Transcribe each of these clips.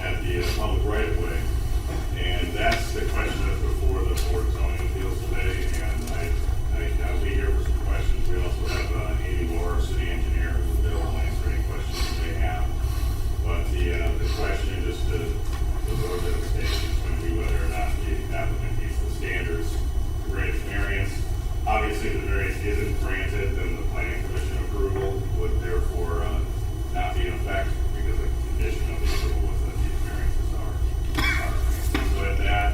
at the public right of way. And that's the question that's before the Board of Zoning Appeals today. And I'll be here for some questions. We also have Amy Moore, city engineer, who's available to answer any questions you may have. But the question, just to absorb the invitation, is going to be whether or not the applicant meets the standards to grant variance. Obviously, if the variance isn't granted, then the planning commission approval would therefore not be in effect, because the condition of the approval was that these variances are. So at that,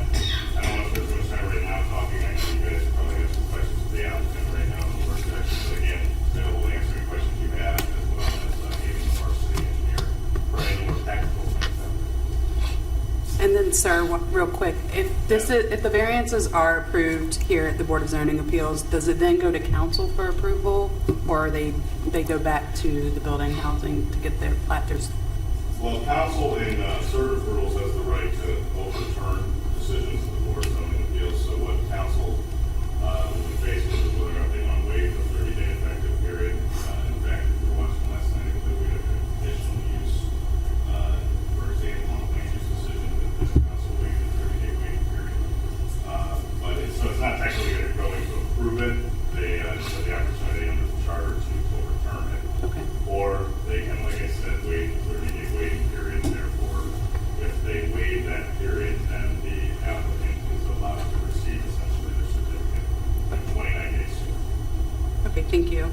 I don't know if there's much time right now talking. I know you guys probably have some questions for the applicant right now in the work section. But again, available to answer any questions you have, as well as Amy Moore, city engineer, for any more technical things. And then, sir, real quick, if the variances are approved here at the Board of Zoning Appeals, does it then go to council for approval, or they go back to the building housing to get their plat? Well, council in certain approvals has the right to overturn decisions of the Board of Zoning Appeals. So what council will be faced with is whether or not they want to waive the 30-day effective period. In fact, if you were watching last night, I believe we had a conditional use, for example, on a land use decision that the council waived the 30-day waiting period. So it's not technically going to approve it. They just have the opportunity under the charter to overturn it. Okay. Or they can, like I said, waive the 30-day waiting period. Therefore, if they waive that period, then the applicant is allowed to receive essentially their certificate in 29 days. Okay, thank you.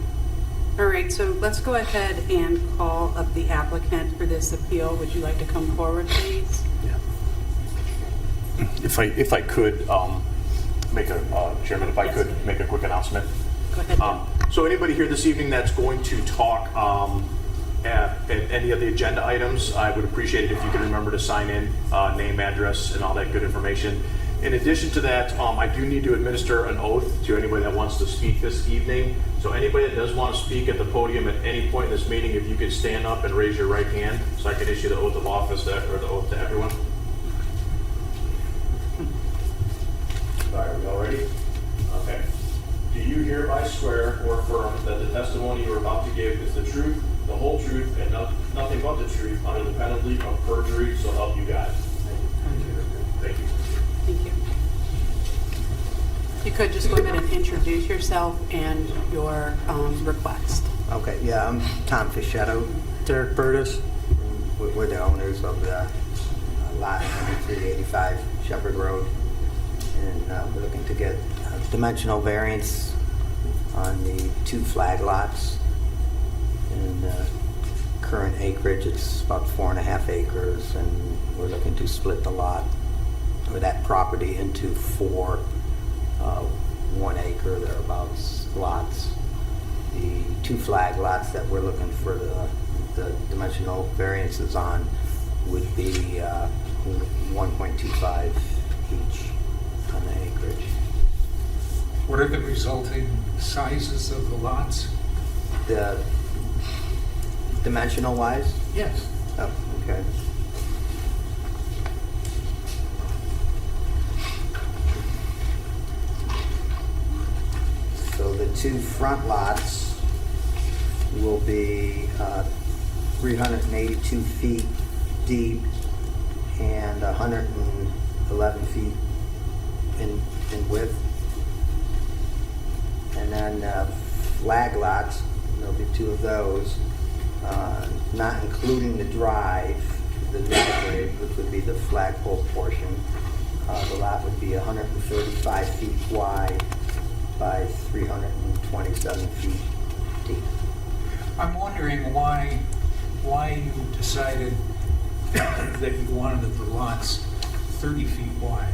All right, so let's go ahead and call up the applicant for this appeal. Would you like to come forward, please? Yeah. If I could make a Chairman, if I could make a quick announcement. Go ahead. So anybody here this evening that's going to talk at any of the agenda items, I would appreciate it if you could remember to sign in, name, address, and all that good information. In addition to that, I do need to administer an oath to anybody that wants to speak this evening. So anybody that does want to speak at the podium at any point in this meeting, if you could stand up and raise your right hand so I can issue the oath of office or the oath to everyone. All right, are we all ready? Okay. Do you hereby swear or affirm that the testimony you are about to give is the truth, the whole truth, and nothing but the truth under the penalty of perjury, so help you God? Thank you. Thank you. If you could just go ahead and introduce yourself and your request. Okay, yeah, I'm Tom Fischetto, Derek Burtis. We're the owners of the lot 385 Shepherd Road. And we're looking to get dimensional variance on the 2 flag lots. And current acreage, it's about 4.5 acres, and we're looking to split the lot, or that property, into 4 1 acre thereabouts lots. The 2 flag lots that we're looking for the dimensional variances on would be 1.25 each on the acreage. What are the resulting sizes of the lots? The dimensional wise? Yes. Oh, okay. So the 2 front lots will be 382 feet deep and 111 feet in width. And then flag lots, there'll be 2 of those, not including the driveway, which would be the flagpole portion. The lot would be 135 feet wide by 327 feet deep. I'm wondering why you decided that you wanted the lots 30 feet wide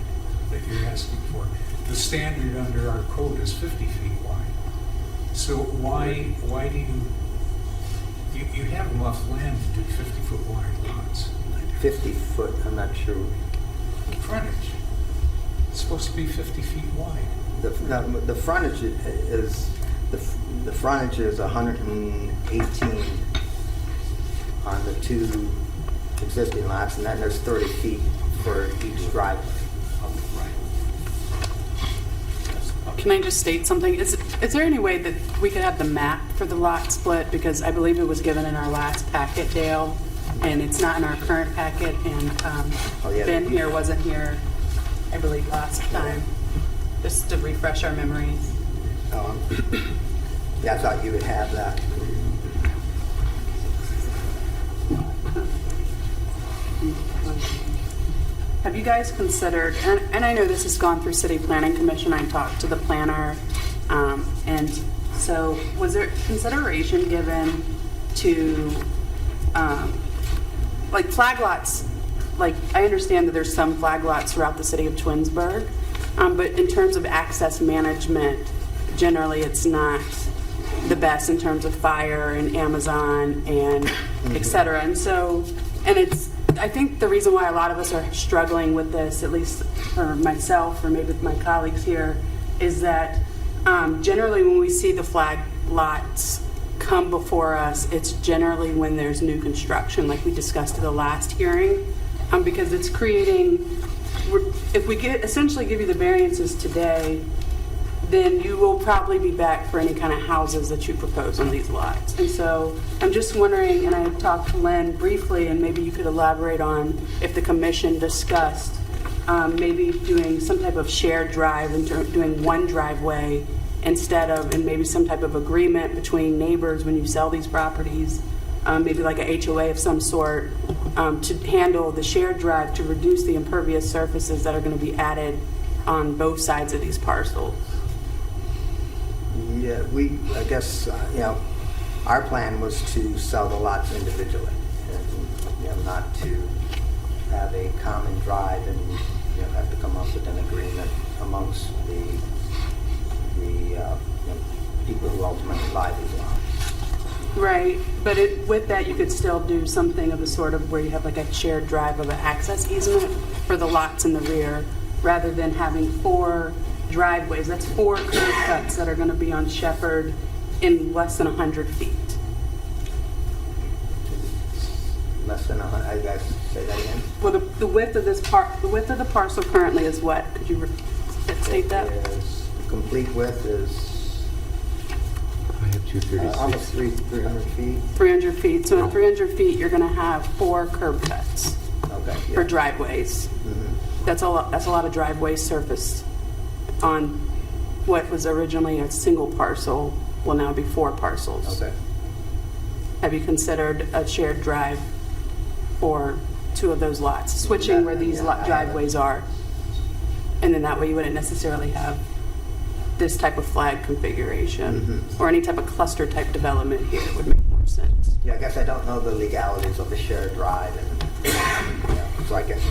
that you're asking for. The standard under our code is 50 feet wide. So why do you have enough land to do 50-foot wide lots? 50 foot, I'm not sure. Frontage. It's supposed to be 50 feet wide. The frontage is the frontage is 118 on the 2 existing lots, and then there's 30 feet for each driveway. Can I just state something? Is there any way that we could have the map for the lot split? Because I believe it was given in our last packet, Dale. and it's not in our current packet, and Oh, yeah. Ben here wasn't here, I believe, last time, just to refresh our memories. Yeah, I thought you would have that. Have you guys considered, and I know this has gone through City Planning Commission, I talked to the planner, and so was there consideration given to, like flag lots, like I understand that there's some flag lots throughout the city of Twinsburg, but in terms of access management, generally it's not the best in terms of fire and Amazon and et cetera. And so, and it's, I think the reason why a lot of us are struggling with this, at least for myself or maybe my colleagues here, is that generally when we see the flag lots come before us, it's generally when there's new construction, like we discussed at the last hearing, because it's creating, if we essentially give you the variances today, then you will probably be back for any kind of houses that you propose on these lots. And so I'm just wondering, and I talked to Len briefly, and maybe you could elaborate on if the commission discussed maybe doing some type of shared drive and doing one driveway instead of, and maybe some type of agreement between neighbors when you sell these properties, maybe like a HOA of some sort, to handle the shared drive to reduce the impervious surfaces that are going to be added on both sides of these parcels. Yeah, I guess, our plan was to sell the lots individually, and, not to have a common drive and, have to come up with an agreement amongst the people who ultimately buy these lots. Right, but with that, you could still do something of a sort of where you have like a shared drive of an access easement for the lots in the rear, rather than having 4 driveways. That's 4 curb cuts that are going to be on Shepherd in less than 100 feet. Less than 100, I guess, say that again? Well, the width of the width of the parcel currently is what? Could you state that? The complete width is I have 236. almost 300 feet. 300 feet. So in 300 feet, you're going to have 4 curb cuts Okay. for Yeah. driveways. Mhm. That's a lot of driveway surface on what was originally a single parcel will now be 4 parcels. Okay. Have you considered a shared drive for 2 of those lots, switching where these Yeah, I haven't. driveways are? And then that way you wouldn't necessarily have this type of flag configuration or any type of cluster type development here. It would make more sense. Yeah, I guess I don't know the legalities of a shared drive, and so I guess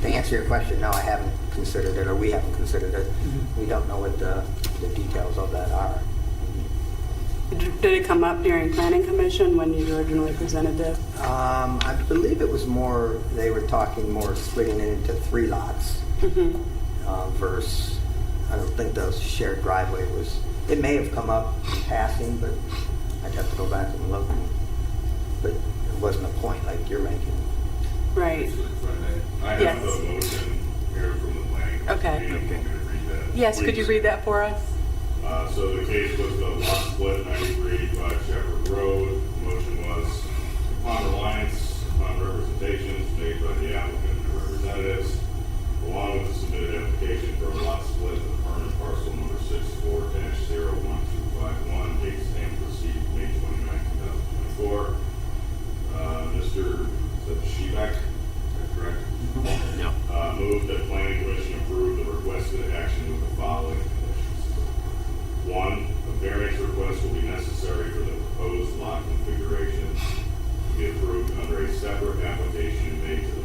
to answer your question, no, I haven't considered it, or we haven't considered it. We don't know what the details of that are. Did it come up during Planning Commission when you originally presented this? I believe it was more, they were talking more splitting it into 3 lots versus, I don't think the shared driveway was, it may have come up in passing, but I'd have to go back and look. But it wasn't a point like you're making. Right. I have Yes. the motion here from the planning. Okay. commission. I'm going to read that. Yes, could you Please. read that for us? So the case was the lot split 9385 Shepherd Road. The motion was upon reliance upon representations made by the applicant and their representatives, along with the submitted application for a lot split of permanent parcel number 64-01251, date stamped received May 29, 2024. Mr. Shebeck, is that correct? Yeah. Move that planning commission approve the requested action with the following conditions. 1, a variance request will be necessary for the proposed lot configuration to be approved under a separate application made to the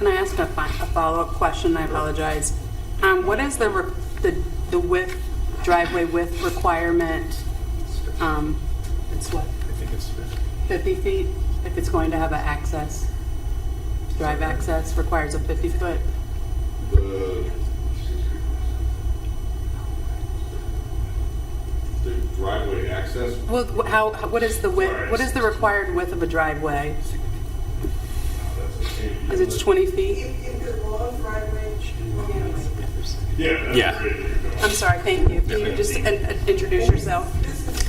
can I ask a follow-up question? I apologize. What is the width, driveway width requirement? It's what, I think it's 50 feet? If it's going to have an access, drive access requires a 50-foot? The driveway access, Well, what is the width, what is the required width of a driveway? Is it 20 feet? If the long driveway, yeah. That's Yeah. great. I'm sorry, thank you. Can you just introduce yourself? this is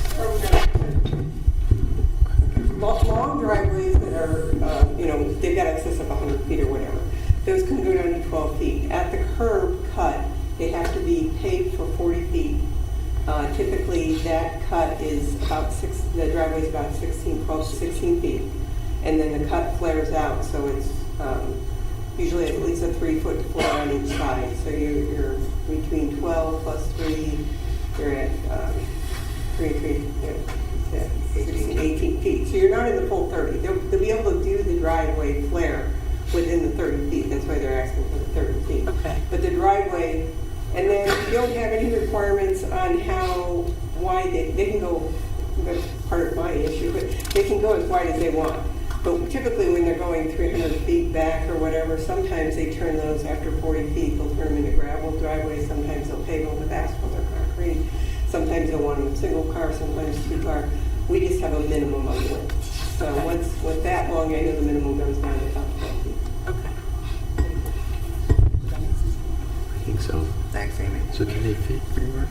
from long driveways that are, they've got excess of 100 feet or whatever. Those can go down to 12 feet. At the curb cut, they have to be paved for 40 feet. Typically, that cut is the driveway is about 12 to 16 feet. And then the cut flares out, so it's usually at least a 3-foot flare on each side. So you're between 12 plus 3, you're at 16, 18 feet. So you're not in the full 30. They'll be able to do the driveway flare within the 30 feet. That's why they're asking for the 30 feet. Okay. But the driveway, and then you don't have any requirements on how wide they can go. That's part of my issue, but they can go as wide as they want. But typically when they're going 300 feet back or whatever, sometimes they turn those after 40 feet, they'll turn them into gravel driveways, sometimes they'll pave them with asphalt or concrete, sometimes they'll want them single car, sometimes 2-car. We just have a minimum of width. So Okay. once with that long, I know the minimum goes down to about 12 feet. Okay. I think so. Thanks, Amy. So can they fit everywhere?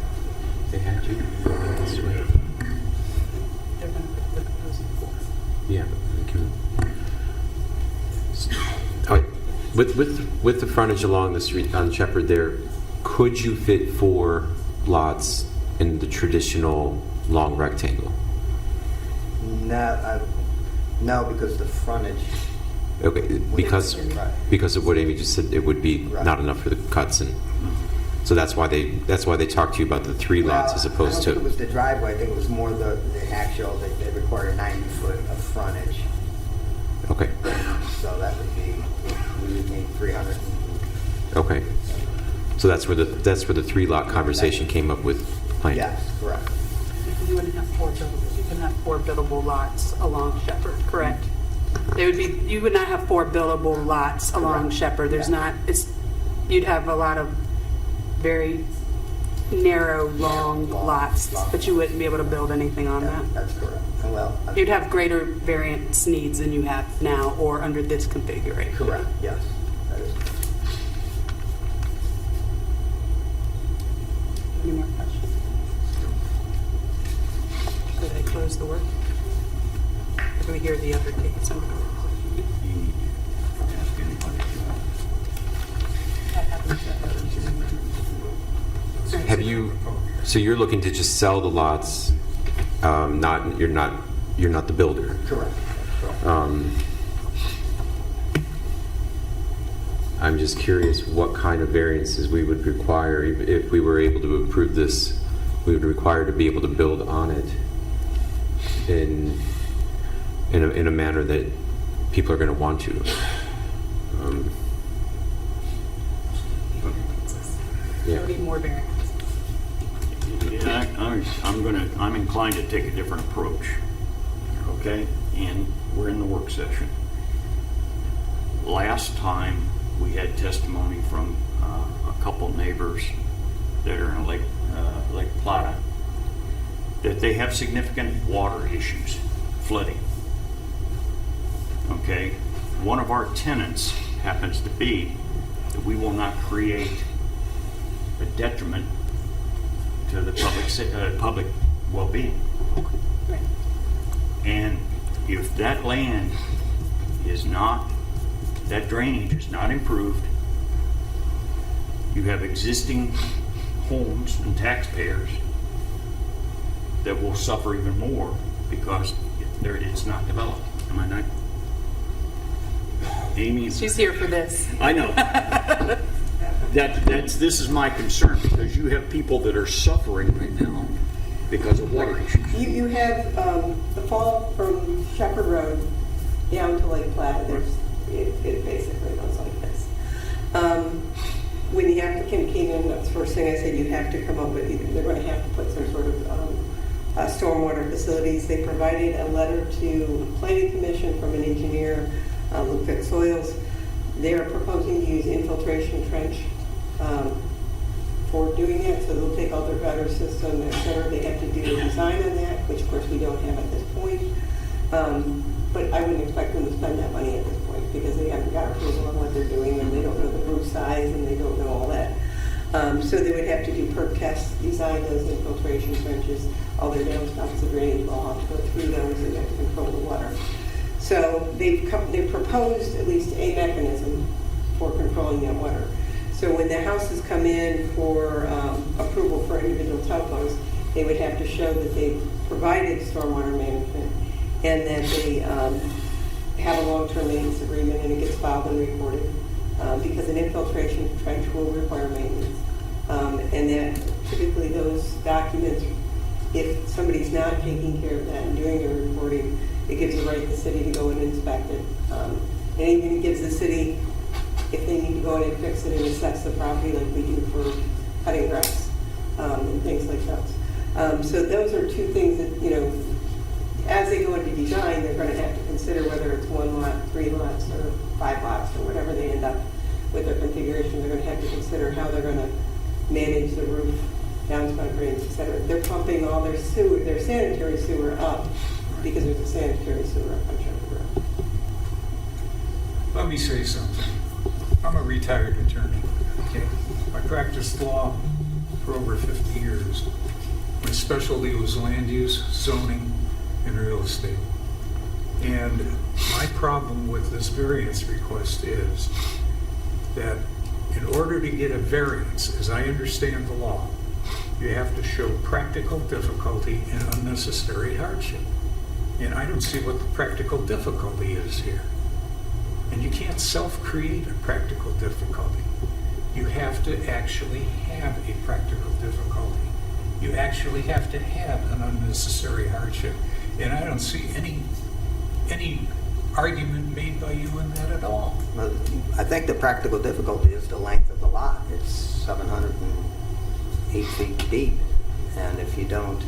They had to. This way. They're going to put the proposal forth. Yeah. Thank you. All right. With the frontage along the street on Shepherd there, could you fit 4 lots in the traditional long rectangle? No, because the frontage. Okay, because of what Amy just said, it would be Right. not enough for the cuts, and so that's why they talked to you about the 3 lots as opposed I don't think it was to. the driveway, I think it was more the actual, they require 90 foot of frontage. Okay, So that would be, we would need 300. okay. So that's where the 3 lot conversation came up with planning. Yes, correct. You wouldn't have 4 buildable. You can have 4 buildable lots along Shepherd, correct? You would not have 4 buildable lots along Correct. Shepherd. There's Yeah. not. You'd have a lot of very narrow, long lots, but you wouldn't be able to build anything on that. That's correct. Well, You'd have greater variance needs than you have now, or under this configuration. correct, yes. That is correct. Any more questions? Did I close the work? Or do we hear the other case? Have you? So you're looking to just sell the lots? You're not the builder. Correct. I'm just curious what kind of variances we would require if we were able to approve this. We would require to be able to build on it in a manner that people are going to want to. There would be more variance. Yeah, I'm inclined to take a different approach, okay? And we're in the work session. Last time, we had testimony from a couple neighbors that are in Lake Plata, that they have significant water issues, flooding. Okay? One of our tenants happens to be that we will not create a detriment to the public well-being. Right. And if that land is not, that drainage is not improved, you have existing homes and taxpayers that will suffer even more because it's not developed. Am I not? Amy? She's here for this. I know. This is my concern because you have people that are suffering right now because of water issues. You have the fall from Shepherd Road down to Lake Plata. It basically goes like this. When the applicant came in, that's the first thing I said, you have to come up with, either they're going to have to put some sort of stormwater facilities. They provided a letter to Planning Commission from an engineer, looked at soils. They're proposing to use infiltration trench for doing it, so they'll take all their gutter system, et cetera. They have to do a design on that, which of course we don't have at this point. But I wouldn't expect them to spend that money at this point because they haven't got approval on what they're doing and they don't know the roof size and they don't know all that. So they would have to do perk tests, design those infiltration trenches, all their downspouts of drainage will have to go through those and they have to control the water. So they've proposed at least a mechanism for controlling that water. So when the houses come in for approval for individual topos, they would have to show that they provided stormwater management and that they have a long-term maintenance agreement and it gets filed and recorded because an infiltration trench will require maintenance. And that typically those documents, if somebody's not taking care of that and doing the reporting, it gives the right to the city to go and inspect it. And even it gives the city, if they need to go in and fix it and assess the property like we do for cutting grass and things like that. So those are two things that, you know, as they go into design, they're going to have to consider whether it's 1 lot, 3 lots, or 5 lots, or whatever they end up with their configuration. They're going to have to consider how they're going to manage the roof, downspout drains, et cetera. They're pumping all their sewer, their sanitary sewer up because there's a sanitary sewer up on Shepherd Road. Let me say something. I'm a retired attorney. Okay, I practiced law for over 50 years. My specialty was land use, zoning, and real estate. And my problem with this variance request is that in order to get a variance, as I understand the law, you have to show practical difficulty and unnecessary hardship. And I don't see what the practical difficulty is here. And you can't self-create a practical difficulty. You have to actually have a practical difficulty. You actually have to have an unnecessary hardship. And I don't see any argument made by you in that at all. Well, I think the practical difficulty is the length of the lot. It's 708 feet deep. And if you don't,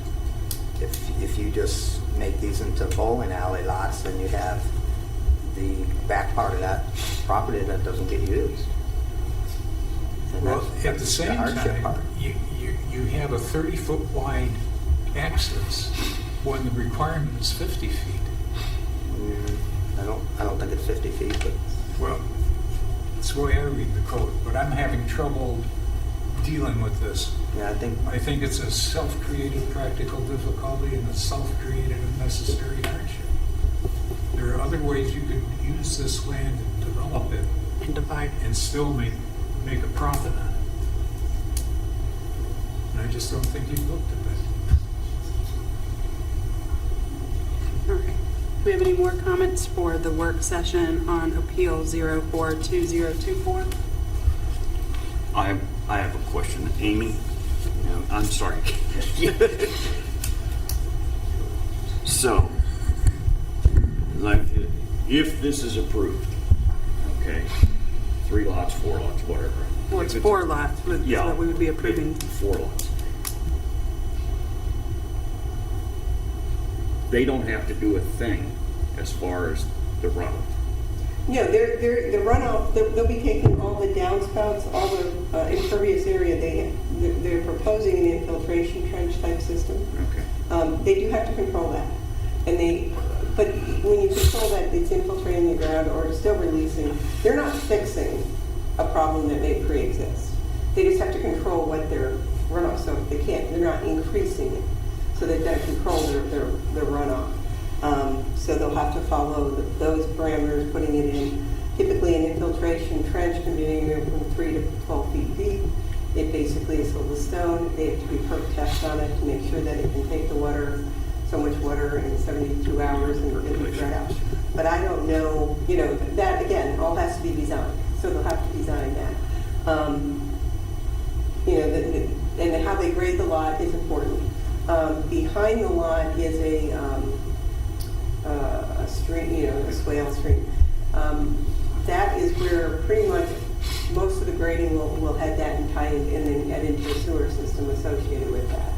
if you just make these into bowling alley lots, then you have the back part of that property that doesn't get used. And Well, that's at the same hardship time, part. you have a 30-foot wide access when the requirement is 50 feet. I don't think it's 50 feet, but Well, that's the way I read the code, but I'm having trouble dealing with this. yeah, I think it's a self-created practical difficulty and a self-created unnecessary hardship. There are other ways you could use this land and develop it And divide. and still make a profit on it. And I just don't think you've looked at that. All right. Do we have any more comments for the work session on Appeal 042024? I have a question. Amy? No, I'm sorry. So, like, if this is approved, okay, 3 lots, 4 lots, whatever. Well, it's If 4 lots Yeah. that we would be approving. 4 lots. They don't have to do a thing as far as the runoff. No, the runoff, they'll be taking all the downspouts, all the impervious area. They're proposing an infiltration trench type system. Okay. They do have to control that. But when you control that, it's infiltrating the ground or it's still releasing. They're not fixing a problem that may pre-exist. They just have to control what their runoff, so if they're not increasing it. So they've got to control their runoff. So they'll have to follow those parameters, putting it in. Typically, an infiltration trench can be anywhere from 3 to 12 feet deep. It basically is filled with stone. They have to be perk tests on it to make sure that it can take the water, so much water in 72 hours and it'll be spread out. But I don't know, that again, all has to be designed. So they'll have to design that. And how they grade the lot is important. Behind the lot is a stream, a swale stream. That is where pretty much most of the grading will head that and tie in, and then head into a sewer system associated with that.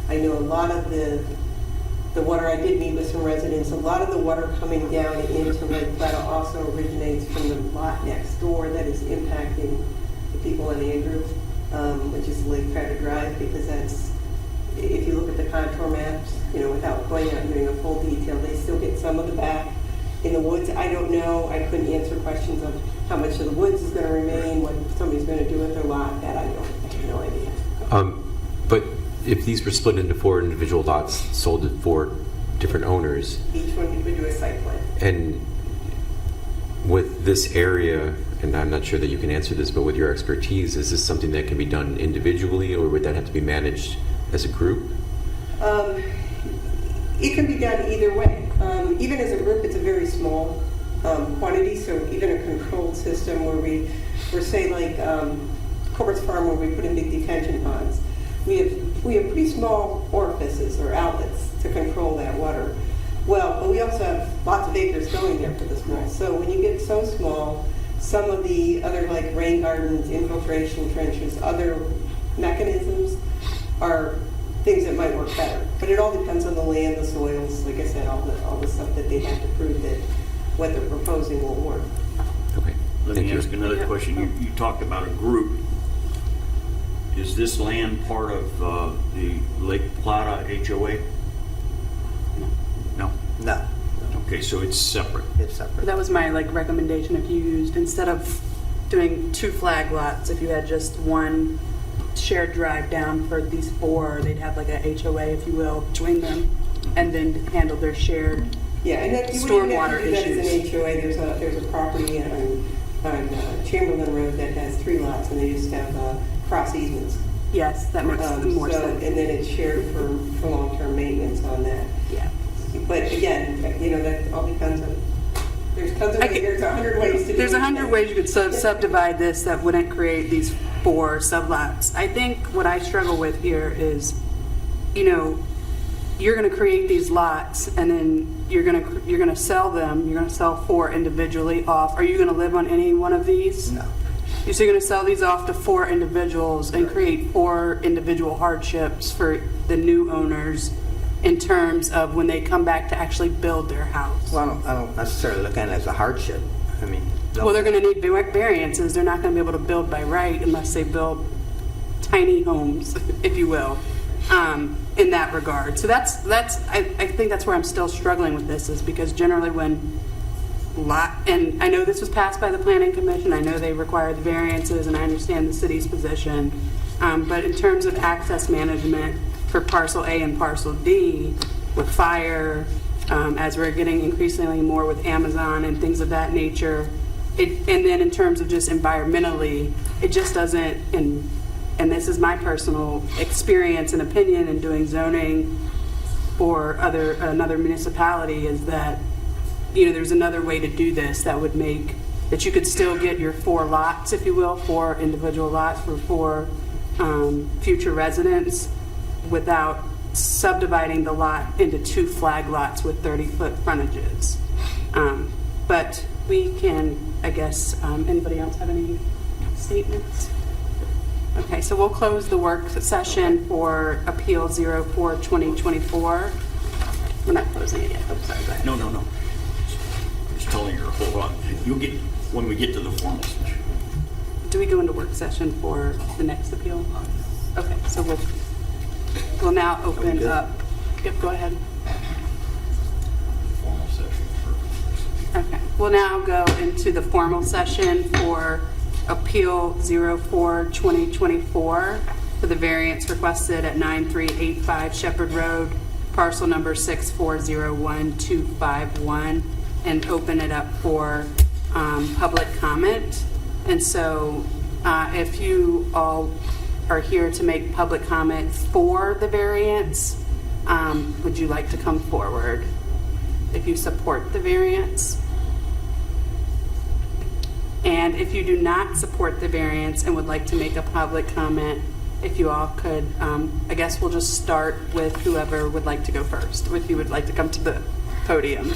I know a lot of the water, I did meet with some residents, a lot of the water coming down into Lake Plata also originates from the lot next door that is impacting the people in Andrew, which is Lake Plata Drive, because that's, if you look at the contour maps, without going out and doing a full detail, they still get some of the back in the woods. I don't know, I couldn't answer questions on how much of the woods is going to remain, what somebody's going to do with their lot, that I have no idea. But if these were split into 4 individual lots, sold to 4 different owners, Each one would do a site plan. and with this area, and I'm not sure that you can answer this, but with your expertise, is this something that can be done individually, or would that have to be managed as a group? It can be done either way. Even as a group, it's a very small quantity, so even a controlled system where we're say like Corbett's Farm, where we put in big detention ponds, we have pretty small orifices or outlets to control that water. Well, but we also have lots of acres going there for the small. So when you get so small, some of the other like rain gardens, infiltration trenches, other mechanisms are things that might work better. But it all depends on the land, the soils, like I said, all the stuff that they have to prove that what they're proposing will work. Okay. Let Thank me you. ask another question. You talked about a group. Is this land part of the Lake Plata HOA? No? No, Okay, so it's separate. it's separate. That was my recommendation. If you used, instead of doing 2 flag lots, if you had just one shared drive down for these 4, they'd have like a HOA, if you will, between them, and then handle their shared. Yeah, and then you wouldn't even have Stormwater to do that as issues. an HOA. There's a property on Chamberlain Road that has 3 lots, and they just have cross easements. Yes, that makes more So, sense. and then it's shared for long-term maintenance on that. Yeah. But again, that all depends on, there's tons of ways, there's 100 ways to do it. There's 100 ways you could subdivide this that wouldn't create these 4 sublots. I think what I struggle with here is, you're going to create these lots, and then you're going to sell them. You're going to sell 4 individually off. Are you going to live on any one of these? No. So you're going to sell these off to 4 individuals and create 4 individual hardships for the new owners in terms of when they come back to actually build their house. Well, I don't necessarily look at it as a hardship. I mean, Well, they're going to need variances. They're not going to be able to build by right unless they build tiny homes, if you will, in that regard. So I think that's where I'm still struggling with this, is because generally when and I know this was passed by the Planning Commission, I know they required the variances, and I understand the city's position, but in terms of access management for Parcel A and Parcel D, with fire, as we're getting increasingly more with Amazon and things of that nature, and then in terms of just environmentally, it just doesn't, and this is my personal experience and opinion in doing zoning for another municipality, is that there's another way to do this that would make that you could still get your 4 lots, if you will, 4 individual lots for 4 future residents, without subdividing the lot into 2 flag lots with 30-foot frontages. But we can, I guess, anybody else have any statements? Okay, so we'll close the work session for Appeal 04-2024. We're not closing it yet. Oh, sorry, go ahead. No. Just telling her, hold on. You'll get, when we get to the formal session. Do we go into work session for the next appeal? Okay, so we'll now open up. Yep, go ahead. Formal session for. Okay, we'll now go into the formal session for Appeal 04-2024 for the variance requested at 9385 Shepherd Road, parcel number 6401251, and open it up for public comment. And so if you all are here to make public comment for the variance, would you like to come forward if you support the variance? And if you do not support the variance and would like to make a public comment, if you all could, I guess we'll just start with whoever would like to go first, if you would like to come to the podium.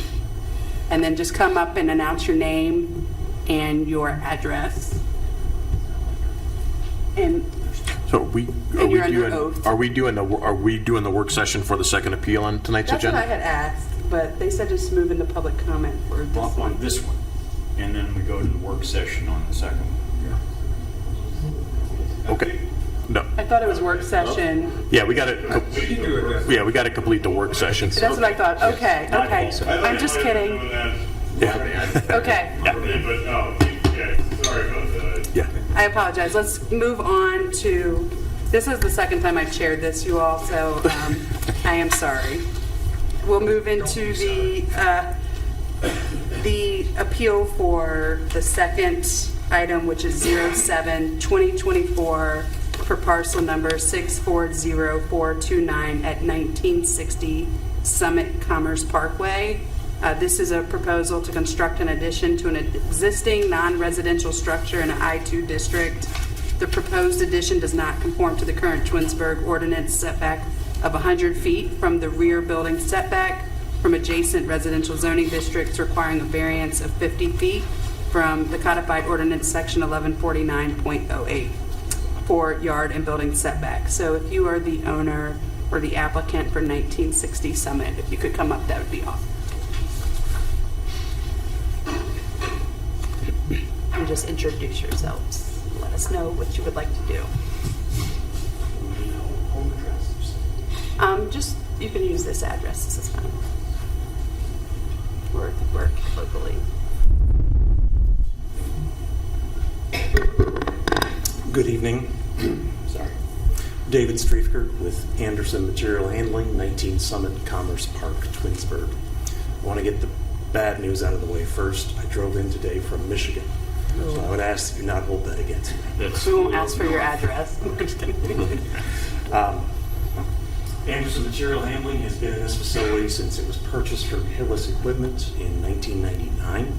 And then just come up and announce your name and your address. And So are we And you're under oath. are we doing the work session for the second appeal on tonight's that's what agenda? I had asked, but they said just move into public comment for this On one. this one, and then we go to the work session on the second one. Okay. No. I thought it was work session. Yeah, we got to. We can do it. Yeah, we got to complete the work session. That's what I thought. Okay, okay. I'm just kidding. Yeah. Okay. But, oh, yeah, sorry about that. Yeah. I apologize. Let's move on to, this is the second time I've chaired this, you all, so I am sorry. We'll move into the appeal for the second item, which is 07-2024 for parcel number 640-429 at 1960 Summit Commerce Parkway. This is a proposal to construct an addition to an existing non-residential structure in an I-2 district. The proposed addition does not conform to the current Twinsburg ordinance setback of 100 feet from the rear building setback from adjacent residential zoning districts, requiring a variance of 50 feet from the codified ordinance section 1149.08 for yard and building setback. So if you are the owner or the applicant for 1960 Summit, if you could come up, that would be awesome. And just introduce yourselves. Let us know what you would like to do. Just, you can use this address, this is fine. Or work locally. Good evening. Sorry. David Streifker with Anderson Material Handling, 19 Summit Commerce Park, Twinsburg. I want to get the bad news out of the way first. I drove in today from Michigan. So I would ask that you not hold that against me. We won't ask for your address. I'm just kidding. Anderson Material Handling has been in this facility since it was purchased from Hillis Equipment in 1999.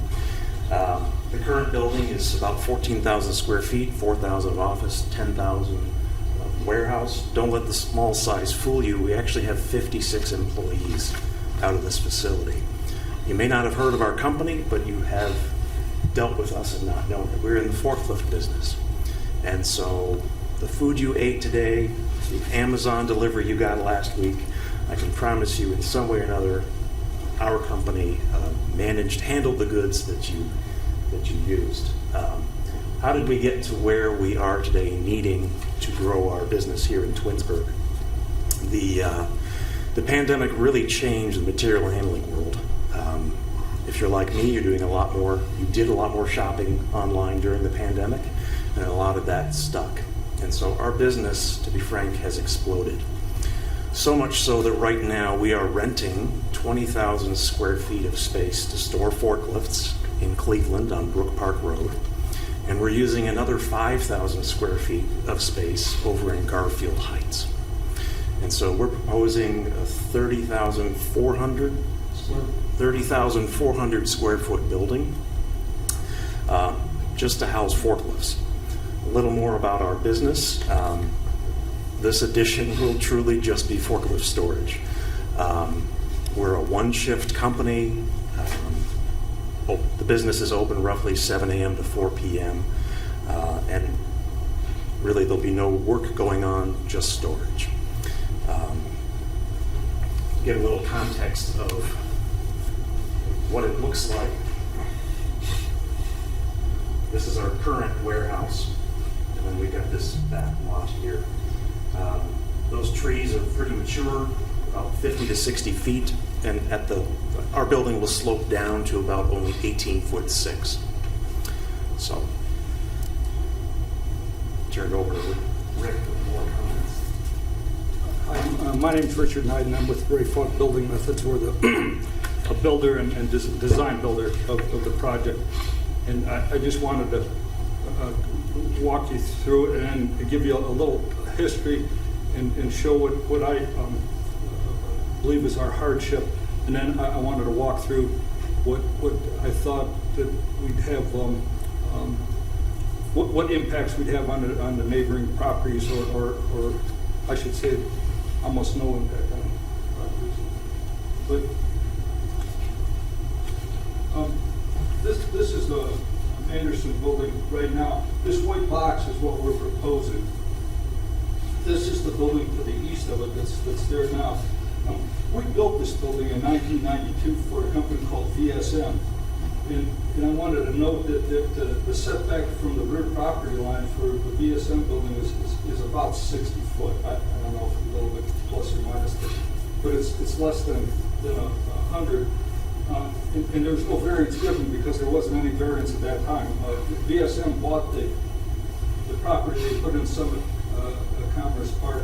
The current building is about 14,000 square feet, 4,000 of office, 10,000 of warehouse. Don't let the small size fool you. We actually have 56 employees out of this facility. You may not have heard of our company, but you have dealt with us and not known it. We're in the forklift business. And so the food you ate today, the Amazon delivery you got last week, I can promise you in some way or another, our company handled the goods that you used. How did we get to where we are today, needing to grow our business here in Twinsburg? The pandemic really changed the material handling world. If you're like me, you did a lot more shopping online during the pandemic, and a lot of that stuck. And so our business, to be frank, has exploded. So much so that right now we are renting 20,000 square feet of space to store forklifts in Cleveland on Brook Park Road. And we're using another 5,000 square feet of space over in Garfield Heights. And so we're proposing a 30,400 square foot building just to house forklifts. A little more about our business. This addition will truly just be forklift storage. We're a one-shift company. The business is open roughly 7 a.m. to 4 p.m. And really there'll be no work going on, just storage. Give a little context of what it looks like. This is our current warehouse, and then we've got this back lot here. Those trees are pretty mature, about 50 to 60 feet, and our building will slope down to about only 18'6". So, turn it over to Rick with more comments. My name's Richard Knight, and I'm with Ray Funk Building Methods. We're a builder and design builder of the project. And I just wanted to walk you through it and give you a little history and show what I believe is our hardship. And then I wanted to walk through what I thought that we'd have, what impacts we'd have on the neighboring properties, or I should say almost no impact on properties. But this is the Anderson building right now. This white box is what we're proposing. is the building to the east of it that's there now. We built this building in 1992 for a company called VSM. And I wanted to note that the setback from the rear property line for the VSM building is about 60 foot. I don't know if a little bit plus or minus, but it's less than 100. And there was no variance given because there wasn't any variance at that time. VSM bought the property, they put in Summit Commerce Park,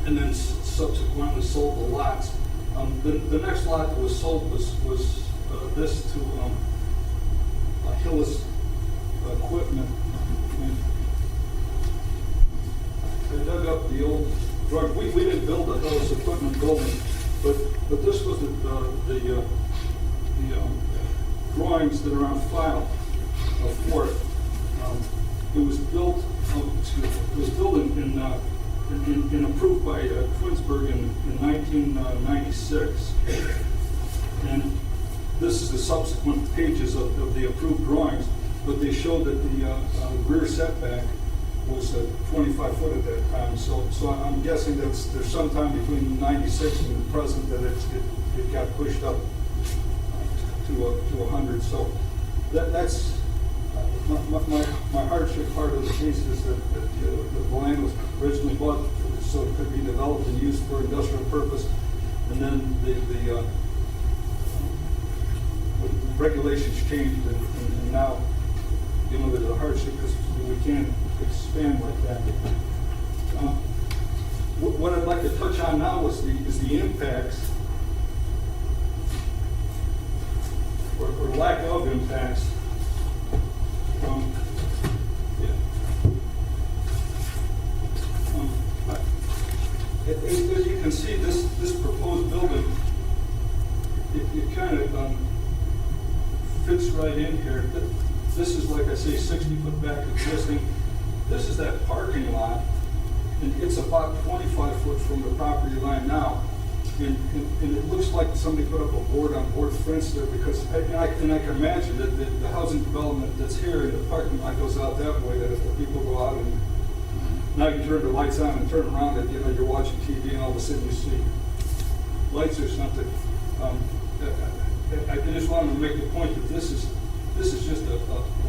and then subsequently sold the lots. The next lot that was sold was this to Hillis Equipment. And I dug up the old drug. We didn't build the Hillis Equipment building, but this was the drawings that are on file for it. It was built. It was built and approved by Twinsburg in 1996. And this is the subsequent pages of the approved drawings, but they showed that the rear setback was 25 foot at that time. So I'm guessing that there's some time between 96 and the present that it got pushed up to 100. So that's my hardship part of the case is that the land was originally bought so it could be developed and used for industrial purpose, and then the regulations changed, and now, there's a hardship because we can't expand like that. What I'd like to touch on now is the impacts, or lack of impacts. As you can see, this proposed building, it kind of fits right in here. This is, like I say, 60 foot back existing. This is that parking lot, and it's about 25 foot from the property line now. And it looks like somebody put up a board-on-board fence there because, I can imagine that the housing development that's here in the parking lot goes out that way, that if the people go out and now you turn the lights on and turn around and you're watching TV and all of a sudden you see lights or something. I just wanted to make the point that this is just a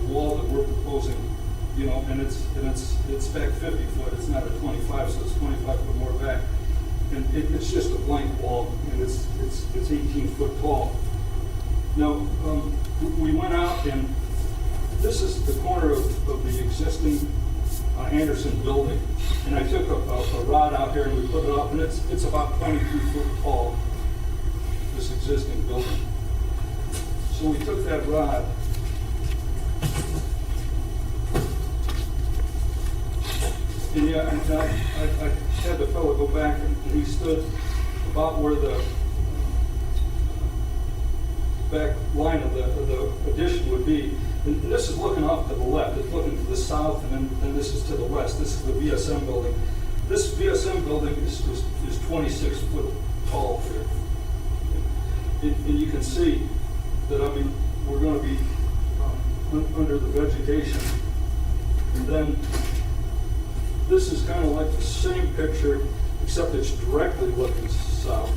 wall that we're proposing, and it's back 50 foot. It's not a 25, so it's 25 foot more back. And it's just a blank wall, and it's 18 foot tall. Now, we went out, and this is the corner of the existing Anderson building. And I took a rod out here, and we put it up, and it's about 22 foot tall, this existing building. So we took that rod, and I had the fellow go back, and he stood about where the back line of the addition would be. And this is looking off to the left. It's looking to the south, and then this is to the west. This is the VSM building. This VSM building is 26 foot tall here. And you can see that, we're going to be under the vegetation. And then this is kind of like the same picture, except it's directly looking south.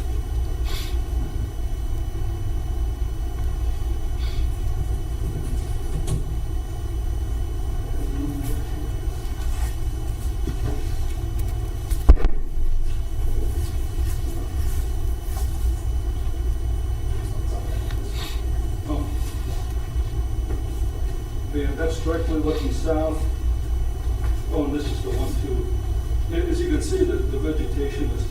That's directly looking south. Oh, and this is the one too. As you can see, the vegetation is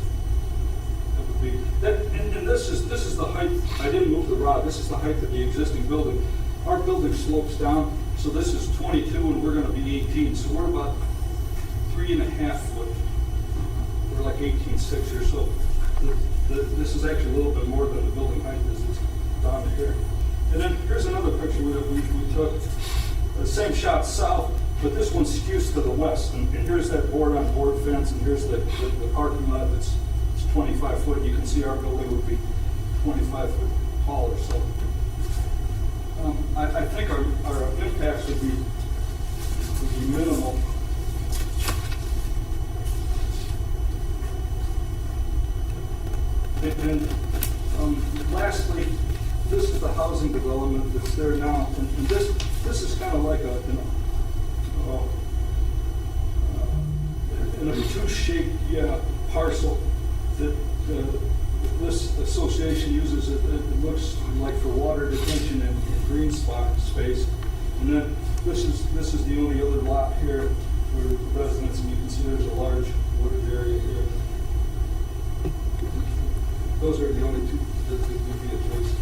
and this is the height. I didn't move the rod. This is the height of the existing building. Our building slopes down, so this is 22, and we're going to be 18. So we're about 3.5 foot. We're like 18.6 or so. This is actually a little bit more than the building height is. It's down to here. And then here's another picture that we took. The same shot south, but this one skews to the west. And here's that board-on-board fence, and here's the parking lot that's 25 foot. You can see our building would be 25 foot taller. So I think our impacts would be minimal. And lastly, this is the housing development that's there now, and this is kind of like a, in a two-shaped parcel that this association uses. It looks like for water detention and green spot space. And then this is the only other lot here where residents, and you can see there's a large wooded area here. Those are the only two that would be adjacent.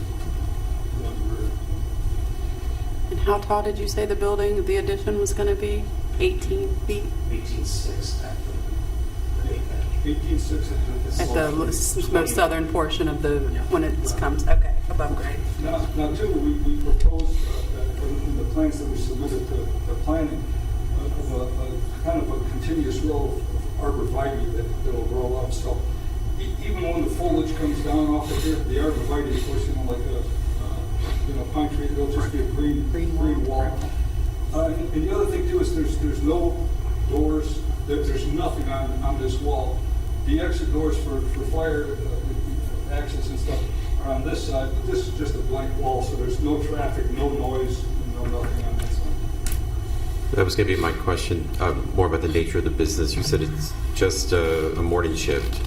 And how tall did you say the building, the addition was going to be? 18 feet? 18.6 at the 18.6. At the most southern portion of the, when it comes, okay, above grade. Now too, we proposed in the plans that we submitted to the planning of a kind of a continuous row of arborvitae that will grow up. So even when the foliage comes down off of here, the arborvitae, of course, like a pine tree, it'll just be a green wall. And the other thing too is there's no doors. There's nothing on this wall. The exit doors for fire access and stuff are on this side, but this is just a blank wall, so there's no traffic, no noise, no nothing on this side. That was going to be my question, more about the nature of the business. You said it's just a morning shift.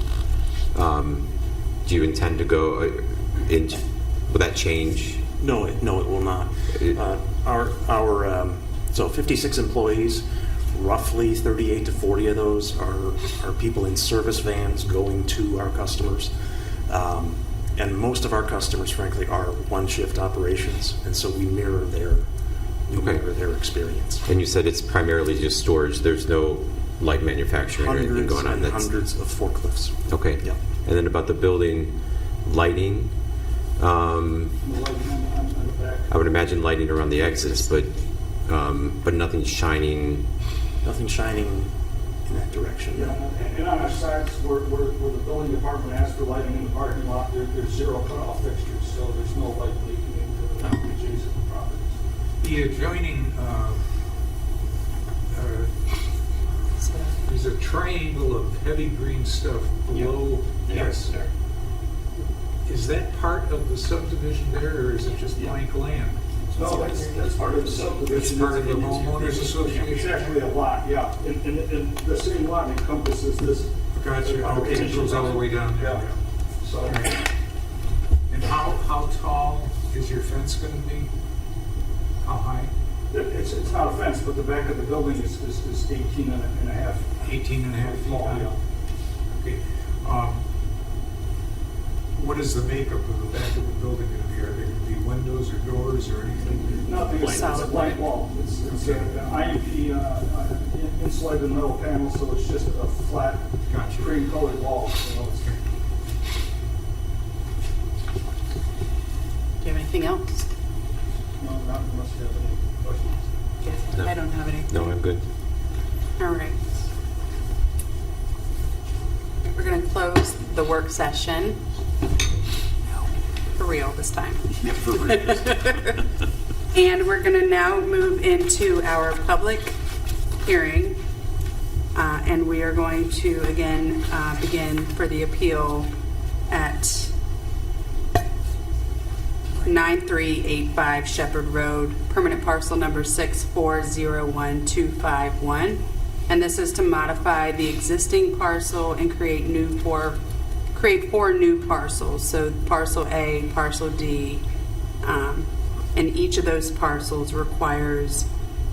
Do you intend to go into, will that change? No, it will not. So 56 employees, roughly 38 to 40 of those are people in service vans going to our customers. And most of our customers, frankly, are one-shift operations, and so we mirror their experience. And you said it's primarily just storage. There's no light manufacturing or anything going on. Hundreds of forklifts. Okay. Yeah. And then about the building lighting, The lighting on the back. I would imagine lighting around the exits, but nothing shining. Nothing shining in that direction. Yeah, and on our sides, where the building department asks for lighting in the parking lot, there's zero cutoff fixtures, so there's no light leaking into the adjacent properties. The adjoining, there's a triangle of heavy green stuff below. Yes, sir. Is that part of the subdivision there, or is it just blank land? No, that's part of the subdivision. It's part of the homeowners association? It's actually a lot, yeah. And the same lot encompasses this. Gotcha, okay, it goes all the way down there. Yeah. So, And how tall is your fence going to be? How high? it's not a fence, but the back of the building is 18 and a half. 18 and a half feet Tall, high? yeah. Okay. What is the makeup of the back of the building going to be? Are there going to be windows or doors or anything? Nothing, it's a blank wall. It's an IUP insulated metal panel, so it's just a flat, Gotcha. cream-colored wall. Do you have anything else? No, not unless you have any questions. No. I don't have any. No, I'm good. All right. We're going to close the work session. For real this time. Yeah, for real. And we're going to now move into our public hearing. And we are going to, again, begin for the appeal at 9385 Shepherd Road, permanent parcel number 6401251. And this is to modify the existing parcel and create four new parcels. So parcel A, parcel D, and each of those parcels requires,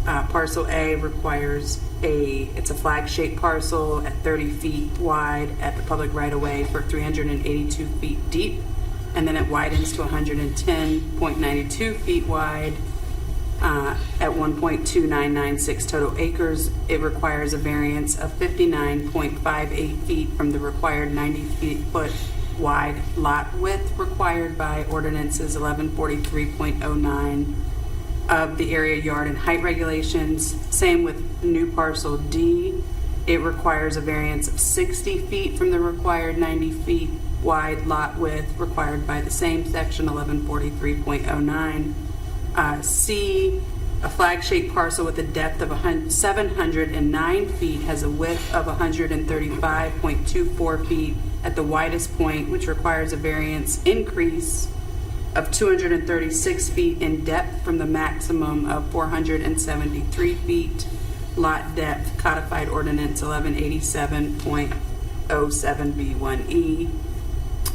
parcel A requires it's a flag-shaped parcel at 30 feet wide at the public right-of-way for 382 feet deep. And then it widens to 110.92 feet wide at 1.2996 total acres. It requires a variance of 59.58 feet from the required 90-foot wide lot width required by ordinances 1143.09 of the area yard and height regulations. Same with new parcel D. It requires a variance of 60 feet from the required 90 feet wide lot width required by the same section 1143.09. C, a flag-shaped parcel with a depth of 709 feet has a width of 135.24 feet at the widest point, which requires a variance increase of 236 feet in depth from the maximum of 473 feet lot depth, codified ordinance 1187.07B1E.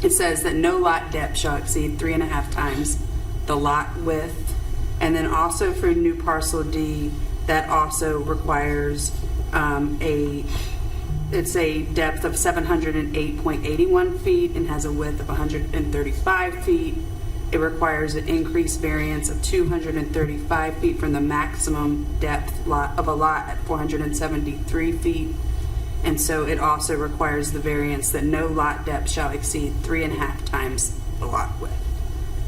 It says that no lot depth shall exceed 3.5 times the lot width. And then also for new parcel D, that also requires it's a depth of 708.81 feet and has a width of 135 feet. It requires an increased variance of 235 feet from the maximum depth of a lot at 473 feet. And so it also requires the variance that no lot depth shall exceed 3.5 times the lot width.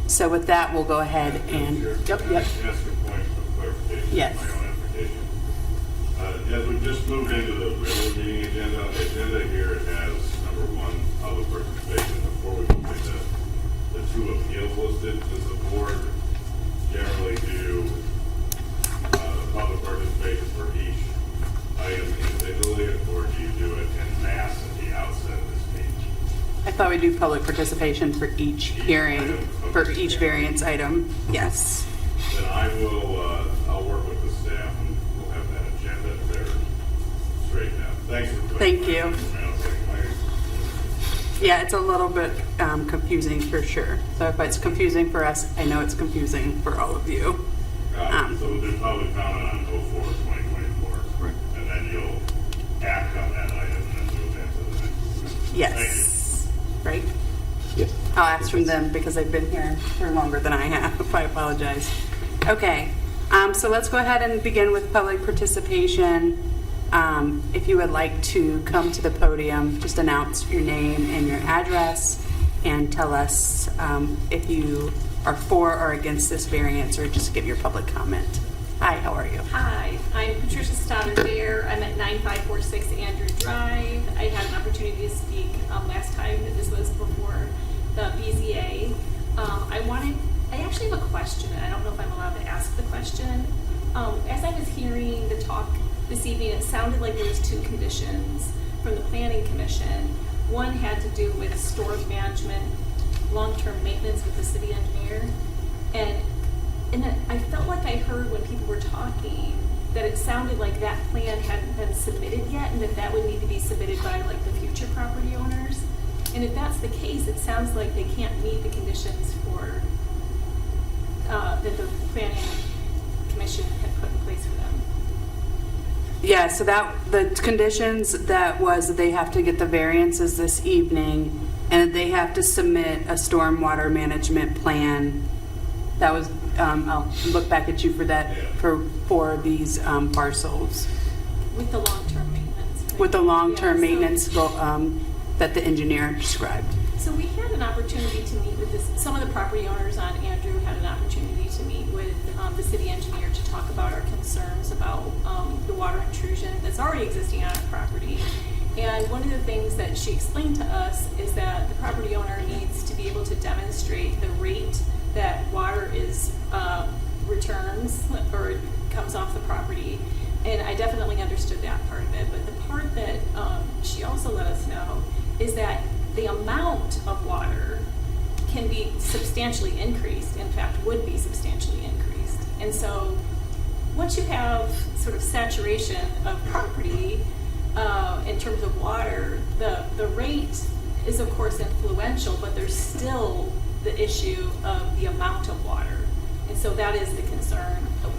So with that, we'll go ahead and, Can I ask a point of clarification? Yes. My own application. As we just moved into the regular meeting agenda, the agenda here has number 1, public participation. Before we move into the 2 appeals listed, does the board generally do the public participation for each item individually, or do you do it en masse at the outset of this meeting? I thought we'd do public participation for each hearing, for each variance item. Yes. Then I will, I'll work with the staff and we'll have that agenda there straightened out. Thanks for. Thank you. Yeah, it's a little bit confusing for sure. So if it's confusing for us, I know it's confusing for all of you. So we'll do public comment on 04/2024. Right. And then you'll act on that item and then move into the next. Yes. Right? Yes. I'll ask from them because they've been here for longer than I have. I apologize. Okay. So let's go ahead and begin with public participation. If you would like to come to the podium, just announce your name and your address and tell us if you are for or against this variance, or just give your public comment. Hi, how are you? Hi, I'm Patricia Stoddard-Bear. I'm at 9546 Andrew Drive. I had an opportunity to speak last time that this was before the BZA. I actually have a question, and I don't know if I'm allowed to ask the question. As I was hearing the talk this evening, it sounded like there was 2 conditions from the Planning Commission. One had to do with storm management, long-term maintenance with the city engineer. And I felt like I heard when people were talking that it sounded like that plan hadn't been submitted yet, and that would need to be submitted by like the future property owners. And if that's the case, it sounds like they can't meet the conditions for that the Planning Commission had put in place for them. Yeah, so the conditions that was that they have to get the variances this evening, and they have to submit a stormwater management plan. That was, I'll look back at you for that, for these parcels. With the long-term maintenance. right? With the long-term Yeah, so- maintenance that the engineer described. So we had an opportunity to meet with some of the property owners on Andrew had an opportunity to meet with the city engineer to talk about our concerns about the water intrusion that's already existing on our property. And one of the things that she explained to us is that the property owner needs to be able to demonstrate the rate that water is returns or comes off the property. And I definitely understood that part of it. But the part that she also let us know is that the amount of water can be substantially increased, in fact, would be substantially increased. And so once you have sort of saturation of property in terms of water, the rate is of course influential, but there's still the issue of the amount of water. And so that is the concern. Well,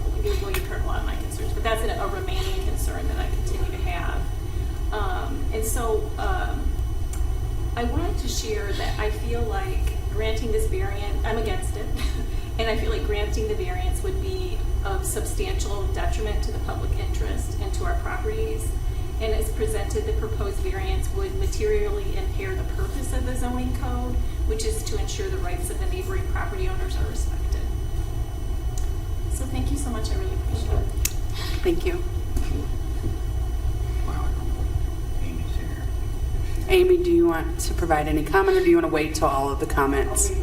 you've heard a lot of my concerns, but that's a remaining concern that I continue to have. And so I wanted to share that I feel like granting this variance, I'm against it, and I feel like granting the variance would be of substantial detriment to the public interest and to our properties. And as presented, the proposed variance would materially impair the purpose of the zoning code, which is to ensure the rights of the neighboring property owners are respected. So thank you so much, I really appreciate it. Thank you. Wow, I don't know. Amy's here. Amy, do you want to provide any comment, or do you want to wait till all of the comments? I'm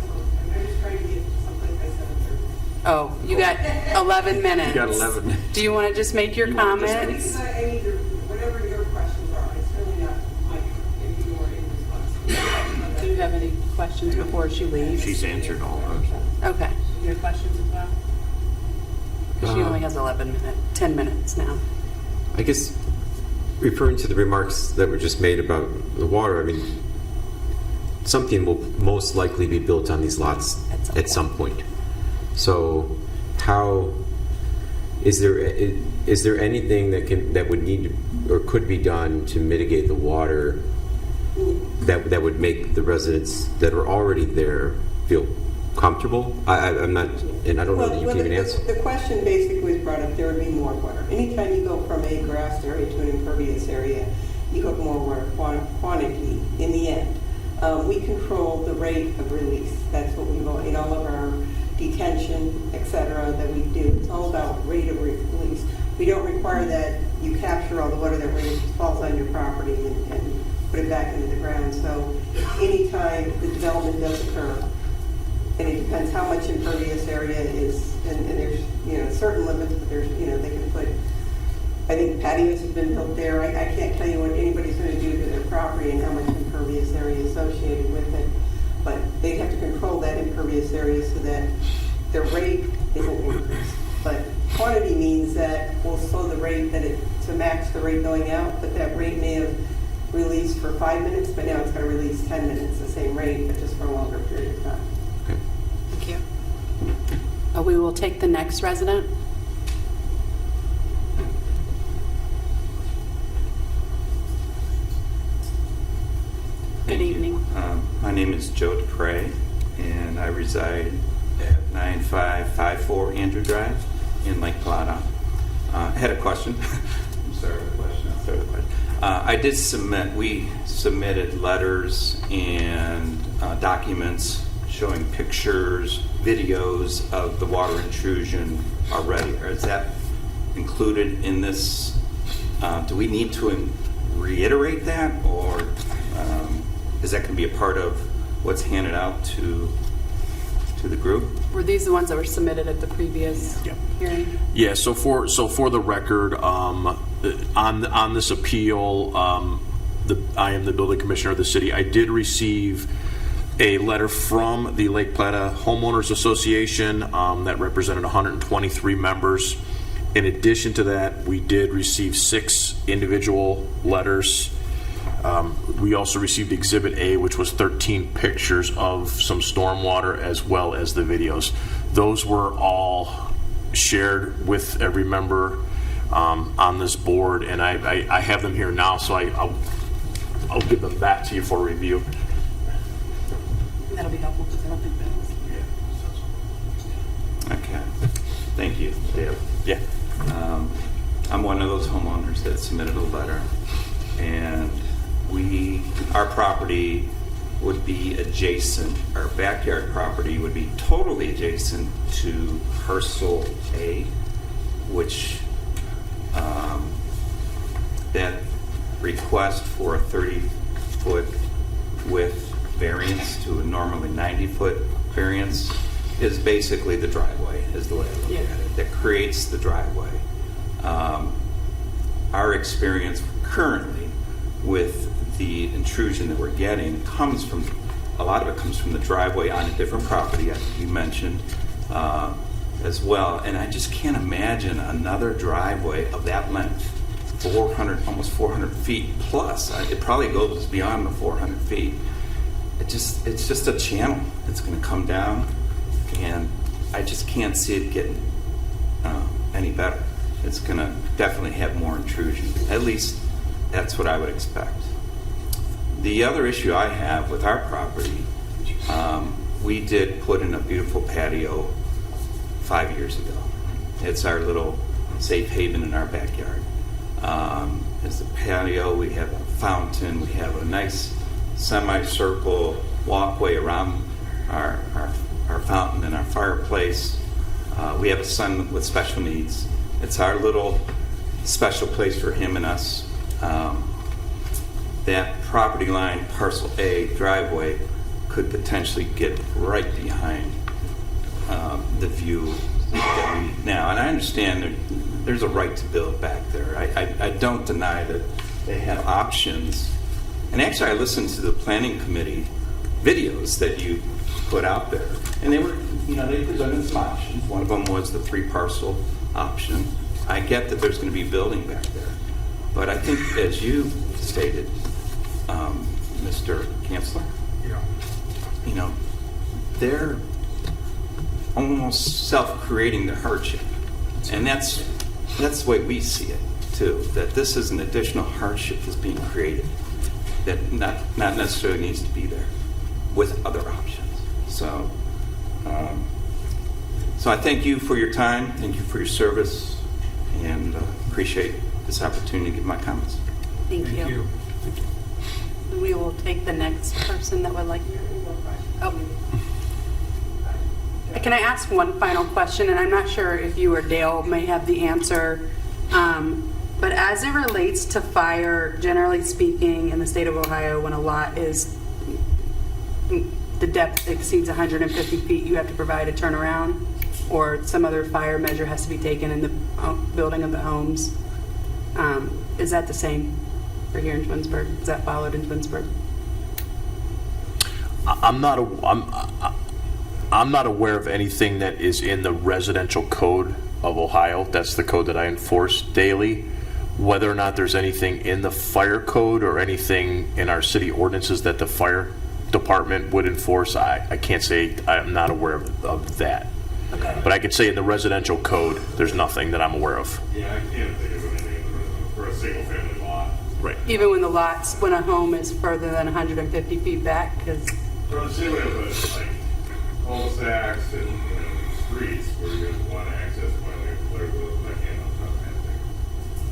just trying to get something by 7:30. Oh, you got 11 minutes. You got 11. Do you want to just make your comments? I need to, whatever your questions are, it's really not my, if you are in response. you have any questions before she leaves? She's answered all those. Okay. Your questions as well? 'Cause she only has 10 minutes now. I guess, referring to the remarks that were just made about the water, I mean, something will most likely be built on these lots at some point. So, how is there anything that would need or could be done to mitigate the water that would make the residents that are already there feel comfortable? I'm not, and I don't know that you can even answer. The question basically was brought up, there would be more water. Anytime you go from a grassed area to an impervious area, you have more water quantity in the end. We control the rate of release. That's what we want in all of our detention, et cetera, that we do. It's all about rate of release. We don't require that you capture all the water that falls on your property and put it back into the ground. So anytime the development does occur, and it depends how much impervious area is, and there's, certain limits, but there's, they can put, I think patios have been built there. I can't tell you what anybody's going to do to their property and how much impervious area is associated with it, but they have to control that impervious area so that their rate isn't increased. But quantity means that we'll slow the rate to max the rate going out, but that rate may have released for 5 minutes, but now it's going to release 10 minutes, the same rate, but just for a longer period of time. Okay. Thank you. We will take the next resident. Good evening. My name is Joe Dupre, and I reside at 9554 Andrew Drive in Lake Plata. I had a question. I'm sorry for the question. I'll start with the question. We submitted letters and documents showing pictures, videos of the water intrusion already. Is that included in this? Do we need to reiterate that, or is that going to be a part of what's handed out to the group? Were these the ones that were submitted at the previous hearing? Yeah, so for the record, on this appeal, I am the building commissioner of the city. I did receive a letter from the Lake Plata Homeowners Association that represented 123 members. In addition to that, we did receive 6 individual letters. We also received Exhibit A, which was 13 pictures of some stormwater as well as the videos. Those were all shared with every member on this board, and I have them here now, so I'll give them back to you for review. That'll be helpful because I don't think that was. Okay. Thank you. Yeah. I'm one of those homeowners that submitted a letter, and our property would be adjacent, our backyard property would be totally adjacent to parcel A, which that request for a 30-foot width variance to a normally 90-foot variance is basically the driveway, is the way I look at it. That creates the driveway. Our experience currently with the intrusion that we're getting a lot of it comes from the driveway on a different property, as you mentioned, as well. And I just can't imagine another driveway of that length, almost 400 feet plus. It probably goes beyond the 400 feet. It's just a channel. It's going to come down, and I just can't see it getting any better. It's going to definitely have more intrusion. At least that's what I would expect. The other issue I have with our property, we did put in a beautiful patio 5 years ago. It's our little safe haven in our backyard. It's a patio, we have a fountain, we have a nice semicircle walkway around our fountain and our fireplace. We have a son with special needs. It's our little special place for him and us. That property line, parcel A driveway, could potentially get right behind the view that we now. And I understand there's a right to build back there. I don't deny that they have options. And actually, I listened to the planning committee videos that you put out there. And they were, they presented some options. One of them was the 3-parcel option. I get that there's going to be building back there. But I think, as you stated, Mr. Chancellor, they're almost self-creating the hardship. And that's the way we see it, too, that this is an additional hardship that's being created that not necessarily needs to be there with other options. So, so I thank you for your time, thank you for your service, and appreciate this opportunity to give my comments. Thank you. We will take the next person that would like. Oh. Can I ask one final question? And I'm not sure if you or Dale may have the answer. But as it relates to fire, generally speaking, in the state of Ohio, when a lot is, the depth exceeds 150 feet, you have to provide a turnaround, or some other fire measure has to be taken in the building of the homes. Is that the same for here in Twinsburg? Is that followed in Twinsburg? I'm not aware of anything that is in the residential code of Ohio. That's the code that I enforce daily. Whether or not there's anything in the fire code or anything in our city ordinances that the fire department would enforce, I can't say. I'm not aware of that. Okay. But I could say in the residential code, there's nothing that I'm aware of. Yeah, I can't think of anything for a single-family lot. Right. Even when when a home is further than 150 feet back, because For the city of like cul-de-sacs and streets where you have one access point, like clear the back end on top of anything.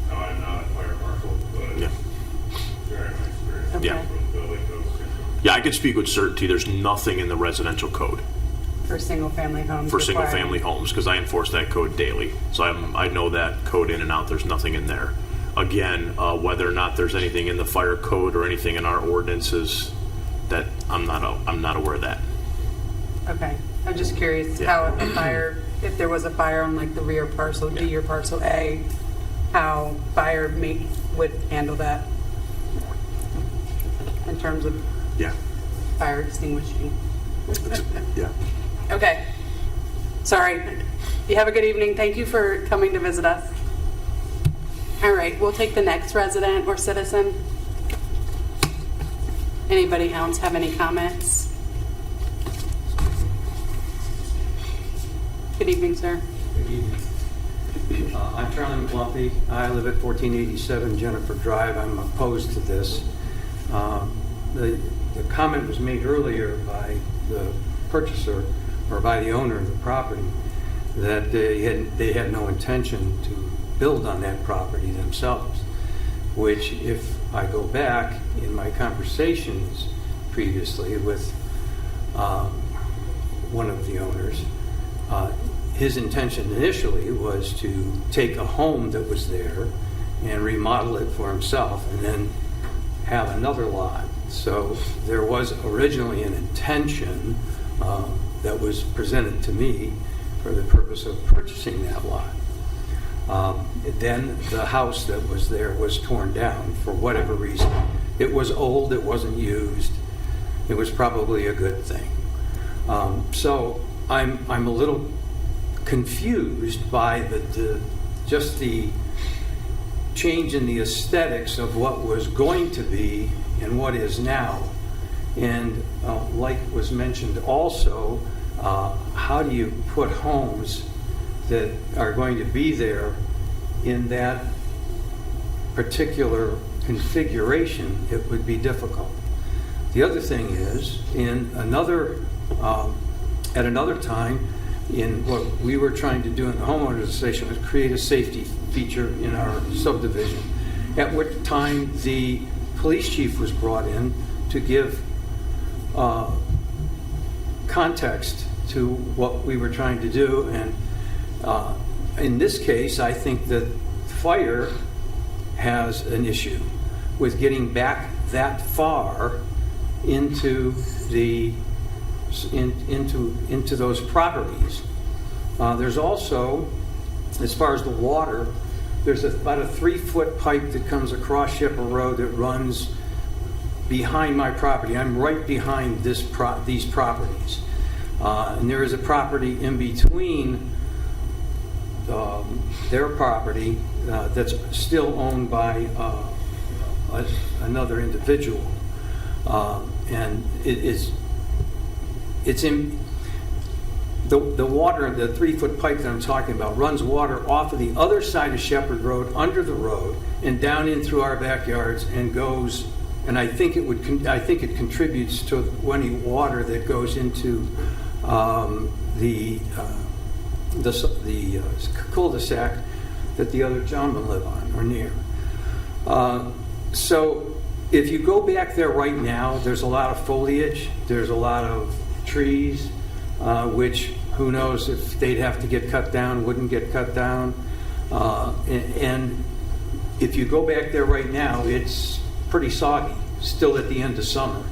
No, I'm not a fire marshal, but Yeah. sharing my experience Okay. Yeah. from building codes. Yeah, I can speak with certainty. There's nothing in the residential code for single-family homes. for requiring- single-family homes because I enforce that code daily. So I know that code in and out. There's nothing in there. Again, whether or not there's anything in the fire code or anything in our ordinances, that I'm not aware of that. Okay. I'm just curious Yeah. how if there was a fire on like the rear parcel D or parcel A, how fire would handle that in terms of Yeah. fire extinguishing. Yeah. Okay. Sorry. You have a good evening. Thank you for coming to visit us. All right, we'll take the next resident or citizen. Anybody else have any comments? Good evening, sir. Good evening. I'm Charlie McLumpy. I live at 1487 Jennifer Drive. I'm opposed to this. The comment was made earlier by the purchaser or by the owner of the property that they had no intention to build on that property themselves, which if I go back in my conversations previously with one of the owners, his intention initially was to take a home that was there and remodel it for himself and then have another lot. So there was originally an intention that was presented to me for the purpose of purchasing that lot. Then the house that was there was torn down for whatever reason. It was old, it wasn't used, it was probably a good thing. So I'm a little confused by just the change in the aesthetics of what was going to be and what is now. And like was mentioned also, how do you put homes that are going to be there in that particular configuration? It would be difficult. The other thing is, at another time, in what we were trying to do in the homeowners association was create a safety feature in our subdivision, at which time the police chief was brought in to give context to what we were trying to do. And in this case, I think that fire has an issue with getting back that far into those properties. There's also, as far as the water, there's about a 3-foot pipe that comes across Shepherd Road that runs behind my property. I'm right behind these properties. And there is a property in between their property that's still owned by another individual. And it's in the water, the 3-foot pipe that I'm talking about runs water off of the other side of Shepherd Road, under the road, and down in through our backyards, and goes. And I think it contributes to any water that goes into the cul-de-sac that the other gentlemen live on or near. So if you go back there right now, there's a lot of foliage, there's a lot of trees, which who knows if they'd have to get cut down, wouldn't get cut down. And if you go back there right now, it's pretty soggy, still at the end of summer.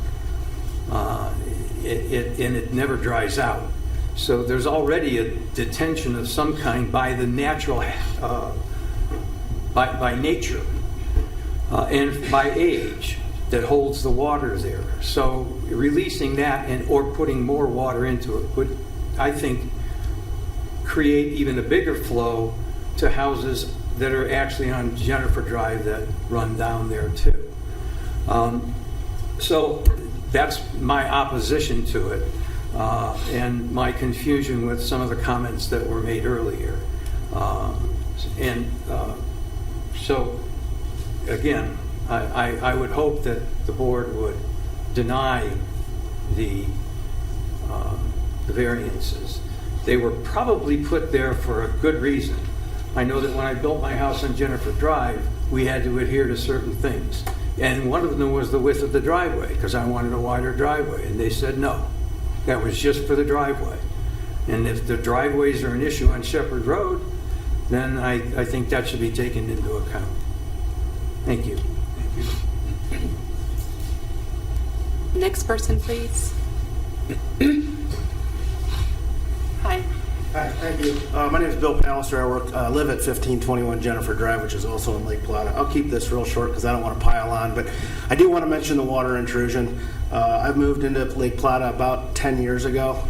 And it never dries out. So there's already a detention of some kind by the natural, by nature, and by age that holds the water there. So releasing that or putting more water into it would, I think, create even a bigger flow to houses that are actually on Jennifer Drive that run down there too. So that's my opposition to it, and my confusion with some of the comments that were made earlier. So again, I would hope that the board would deny the variances. They were probably put there for a good reason. I know that when I built my house on Jennifer Drive, we had to adhere to certain things. And one of them was the width of the driveway, because I wanted a wider driveway. And they said no, that was just for the driveway. And if the driveways are an issue on Shepherd Road, then I think that should be taken into account. Thank you. Next person, please. Hi. Hi, thank you. My name is Bill Pallister. I live at 1521 Jennifer Drive, which is also in Lake Plata. I'll keep this real short because I don't want to pile on, but I do want to mention the water intrusion. I've moved into Lake Plata about 10 years ago,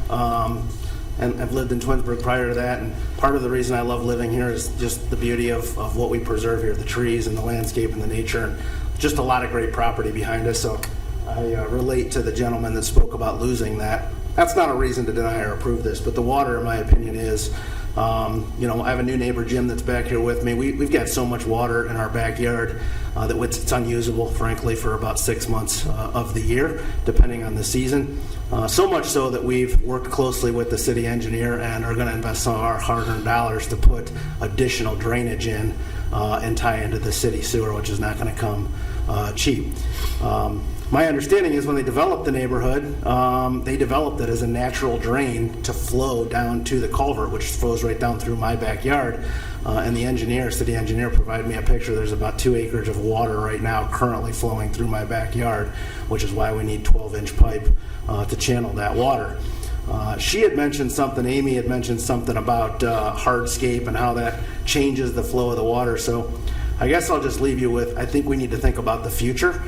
and I've lived in Twinsburg prior to that. And part of the reason I love living here is just the beauty of what we preserve here, the trees and the landscape and the nature, and just a lot of great property behind us. So I relate to the gentleman that spoke about losing that. That's not a reason to deny or approve this, but the water, in my opinion, is. I have a new neighbor, Jim, that's back here with me. We've got so much water in our backyard that it's unusable, frankly, for about 6 months of the year, depending on the season. So much so that we've worked closely with the city engineer and are going to invest some of our hard-earned dollars to put additional drainage in and tie into the city sewer, which is not going to come cheap. My understanding is when they developed the neighborhood, they developed it as a natural drain to flow down to the culvert, which flows right down through my backyard. And the city engineer, provided me a picture. There's about 2 acres of water right now currently flowing through my backyard, which is why we need 12-inch pipe to channel that water. She had mentioned something, Amy had mentioned something about hardscape and how that changes the flow of the water. So I guess I'll just leave you with, I think we need to think about the future.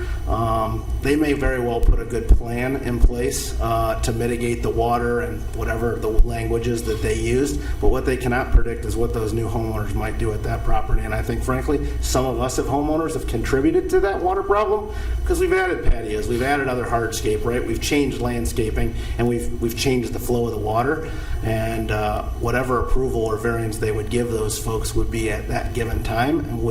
They may very well put a good plan in place to mitigate the water and whatever the languages that they used, but what they cannot predict is what those new homeowners might do at that property. And I think, frankly, some of us as homeowners have contributed to that water problem because we've added patios, we've added other hardscape, right? We've changed landscaping, and we've changed the flow of the water. And whatever approval or variance they would give those folks would be at that given time, and we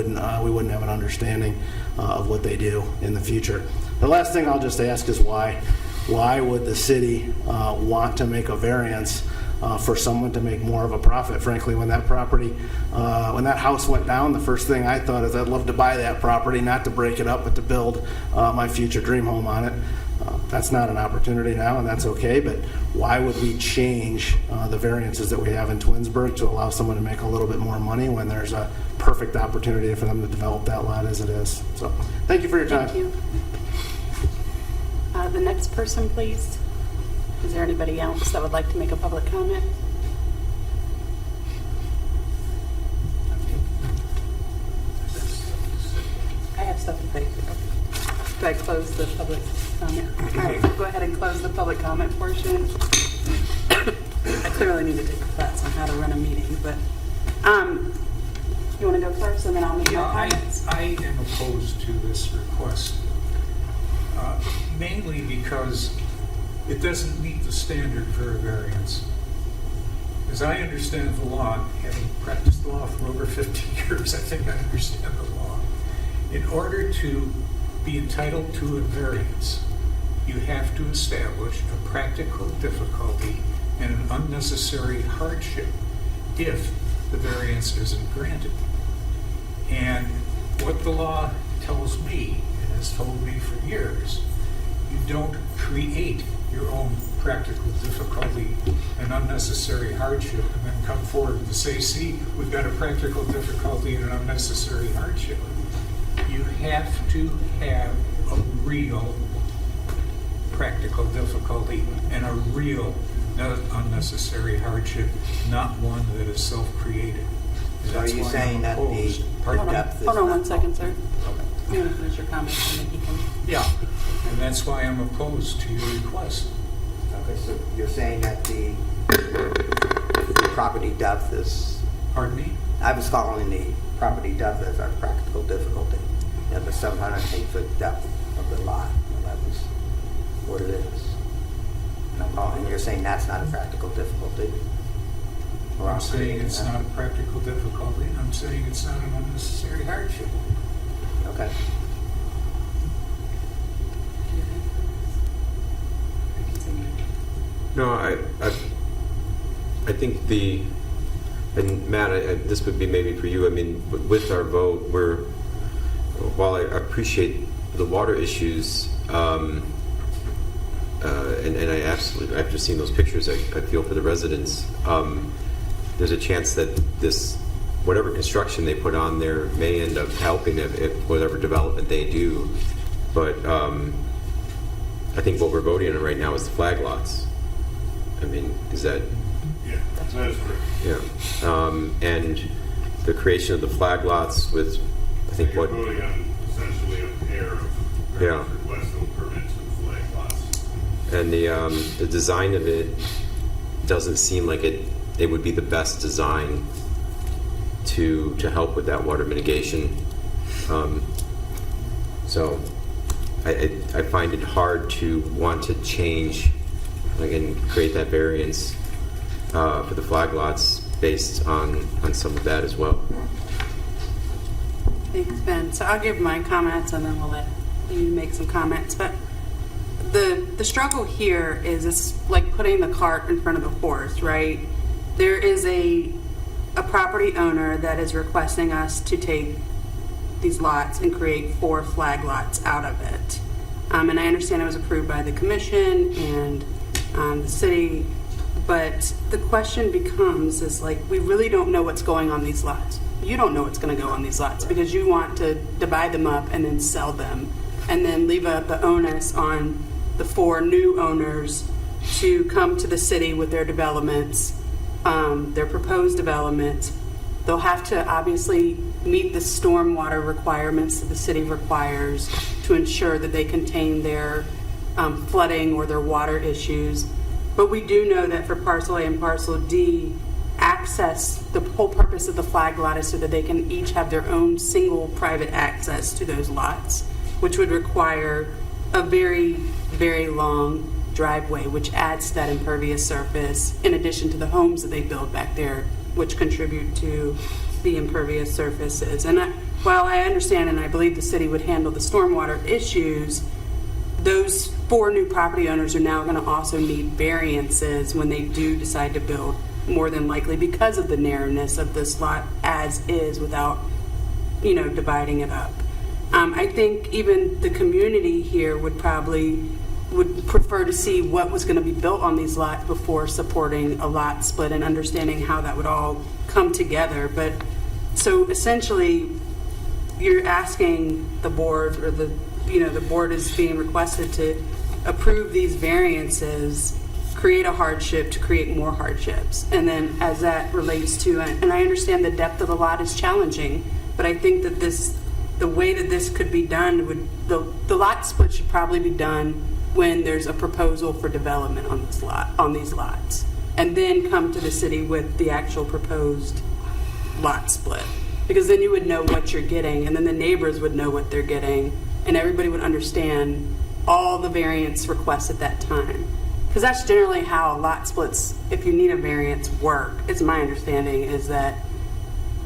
wouldn't have an understanding of what they do in the future. The last thing I'll just ask is why? Why would the city want to make a variance for someone to make more of a profit? Frankly, when that property, when that house went down, the first thing I thought is I'd love to buy that property, not to break it up, but to build my future dream home on it. That's not an opportunity now, and that's okay, but why would we change the variances that we have in Twinsburg to allow someone to make a little bit more money when there's a perfect opportunity for them to develop that lot as it is? So, thank you for your time. Thank you. The next person, please. Is there anybody else that would like to make a public comment? I have stuff to say. Should I close the public comment? All right, we'll go ahead and close the public comment portion. I clearly need to take a class on how to run a meeting, but you want to go first and then I'll make my Yeah, comments? I am opposed to this request, mainly because it doesn't meet the standard for a variance. As I understand the law, having practiced law for over 50 years, I think I understand the law. In order to be entitled to a variance, you have to establish a practical difficulty and an unnecessary hardship if the variance isn't granted. And what the law tells me, and has told me for years, you don't create your own practical difficulty and unnecessary hardship and then come forward and say, see, we've got a practical difficulty and an unnecessary hardship. You have to have a real practical difficulty and a real unnecessary hardship, not one that is self-created. So are you saying that the depth is Hold on not- 1 second, sir. I'm going to finish your comments and then you can. Yeah, and that's why I'm opposed to your request. Okay, so you're saying that the property depth is, Pardon me? I was calling the property depth as our practical difficulty. You have a 708-foot depth of the lot. Well, that was what it is. And I'm calling, you're saying that's not a practical difficulty? Or I'm saying creating it's that? not a practical difficulty, and I'm saying it's not an unnecessary hardship. Okay. No, I think and Matt, this would be maybe for you. I mean, with our vote, while I appreciate the water issues, and I absolutely, after seeing those pictures, I feel for the residents. There's a chance that this, whatever construction they put on there, may end up helping if whatever development they do. But I think what we're voting on right now is the flag lots. I mean, is that? Yeah, that is correct. Yeah. And the creation of the flag lots with, I think You're what? voting on essentially a pair of Yeah. requests of permit to the flag lots. And the design of it doesn't seem like it would be the best design to help with that water mitigation. So I find it hard to want to change, again, create that variance for the flag lots based on some of that as well. Thanks, Ben. So I'll give my comments and then we'll let you make some comments. But the struggle here is it's like putting the cart in front of the horse, right? There is a property owner that is requesting us to take these lots and create 4 flag lots out of it. And I understand it was approved by the commission and the city, but the question becomes is like, we really don't know what's going on these lots. You don't know what's going to go on these lots because you want to divide them up and then sell them and then leave the onus on the 4 new owners to come to the city with their developments, their proposed developments. They'll have to obviously meet the stormwater requirements that the city requires to ensure that they contain their flooding or their water issues. But we do know that for Parcel A and Parcel D, access, the whole purpose of the flag lot is so that they can each have their own single private access to those lots, which would require a very, very long driveway, which adds to that impervious surface, in addition to the homes that they build back there, which contribute to the impervious surfaces. And while I understand and I believe the city would handle the stormwater issues, those 4 new property owners are now going to also need variances when they do decide to build, more than likely because of the narrowness of this lot as is without, dividing it up. I think even the community here would prefer to see what was going to be built on these lots before supporting a lot split and understanding how that would all come together. But so essentially, you're asking the board, or the board is being requested to approve these variances, create a hardship to create more hardships. And then as that relates to, and I understand the depth of the lot is challenging, but I think that this the way that this could be done would, the lot split should probably be done when there's a proposal for development on this lot, on these lots, and then come to the city with the actual proposed lot split. Because then you would know what you're getting, and then the neighbors would know what they're getting, and everybody would understand all the variance requests at that time. Because that's generally how lot splits, if you need a variance, work. It's my understanding is that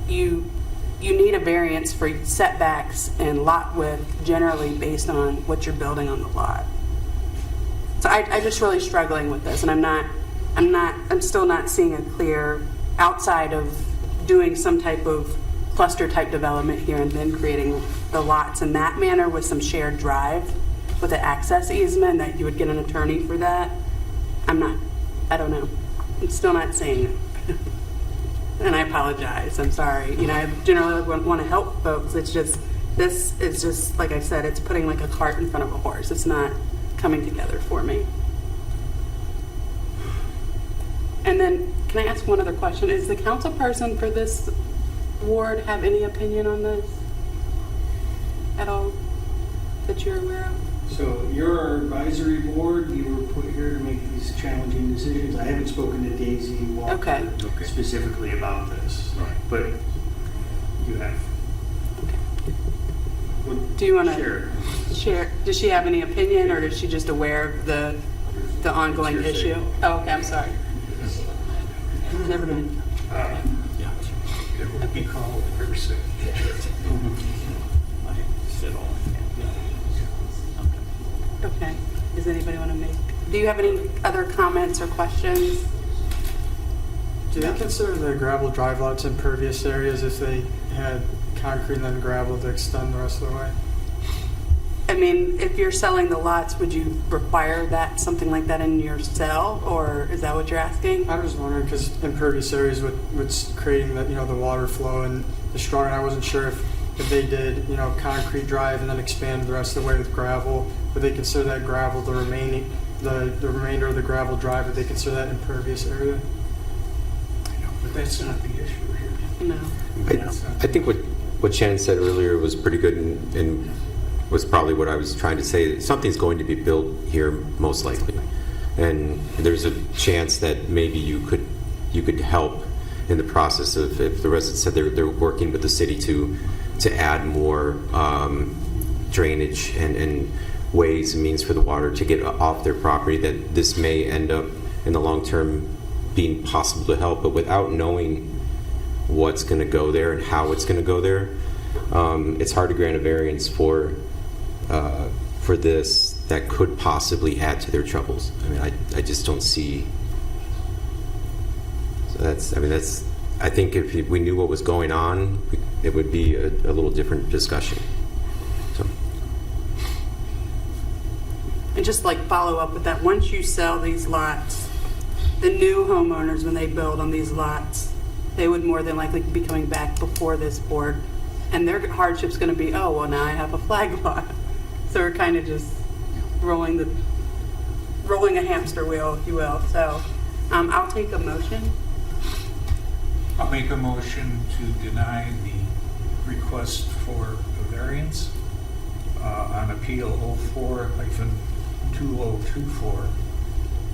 you need a variance for setbacks and lot width generally based on what you're building on the lot. So I'm just really struggling with this, and I'm still not seeing a clear, outside of doing some type of cluster type development here and then creating the lots in that manner with some shared drive with an access easement that you would get an attorney for that. I don't know. I'm still not seeing it. And I apologize. I'm sorry. You know, I generally want to help folks. It's just, this is just, like I said, it's putting like a cart in front of a horse. It's not coming together for me. And then, can I ask one other question? Is the council person for this ward have any opinion on this at all that you're aware of? So you're our advisory board. You were put here to make these challenging decisions. I haven't spoken to Daisy Walker specifically about this, but you have. Okay. Do you want to share? Does she have any opinion, or is she just aware of the ongoing issue? Oh, okay. I'm sorry. Never mind. It will be called hearsay. Okay. Does anybody want to make? Do you have any other comments or questions? Do they consider the gravel drive lots impervious areas if they had concrete and then gravel to extend the rest of the way? I mean, if you're selling the lots, would you require that, something like that in your sell, or is that what you're asking? I was wondering because impervious areas would creating the the water flow and the strong. I wasn't sure if they did concrete drive and then expand the rest of the way with gravel. Would they consider that gravel the remainder of the gravel drive? Would they consider that impervious area? But that's not the issue here. No. I think what Shannon said earlier was pretty good and was probably what I was trying to say. Something's going to be built here, most likely, and there's a chance that maybe you could help in the process of, if the residents said they're working with the city to add more drainage and ways and means for the water to get off their property, that this may end up in the long term being possible to help, but without knowing what's going to go there and how it's going to go there, it's hard to grant a variance for this that could possibly add to their troubles. I mean, I just don't see. So I think if we knew what was going on, it would be a little different discussion. So. And just like follow up with that, once you sell these lots, the new homeowners, when they build on these lots, they would more than likely be coming back before this board, and their hardship's going to be, oh, well, now I have a flag lot. So we're kind of just rolling a hamster wheel, if you will. So I'll take a motion. I'll make a motion to deny the request for a variance on Appeal 04-2024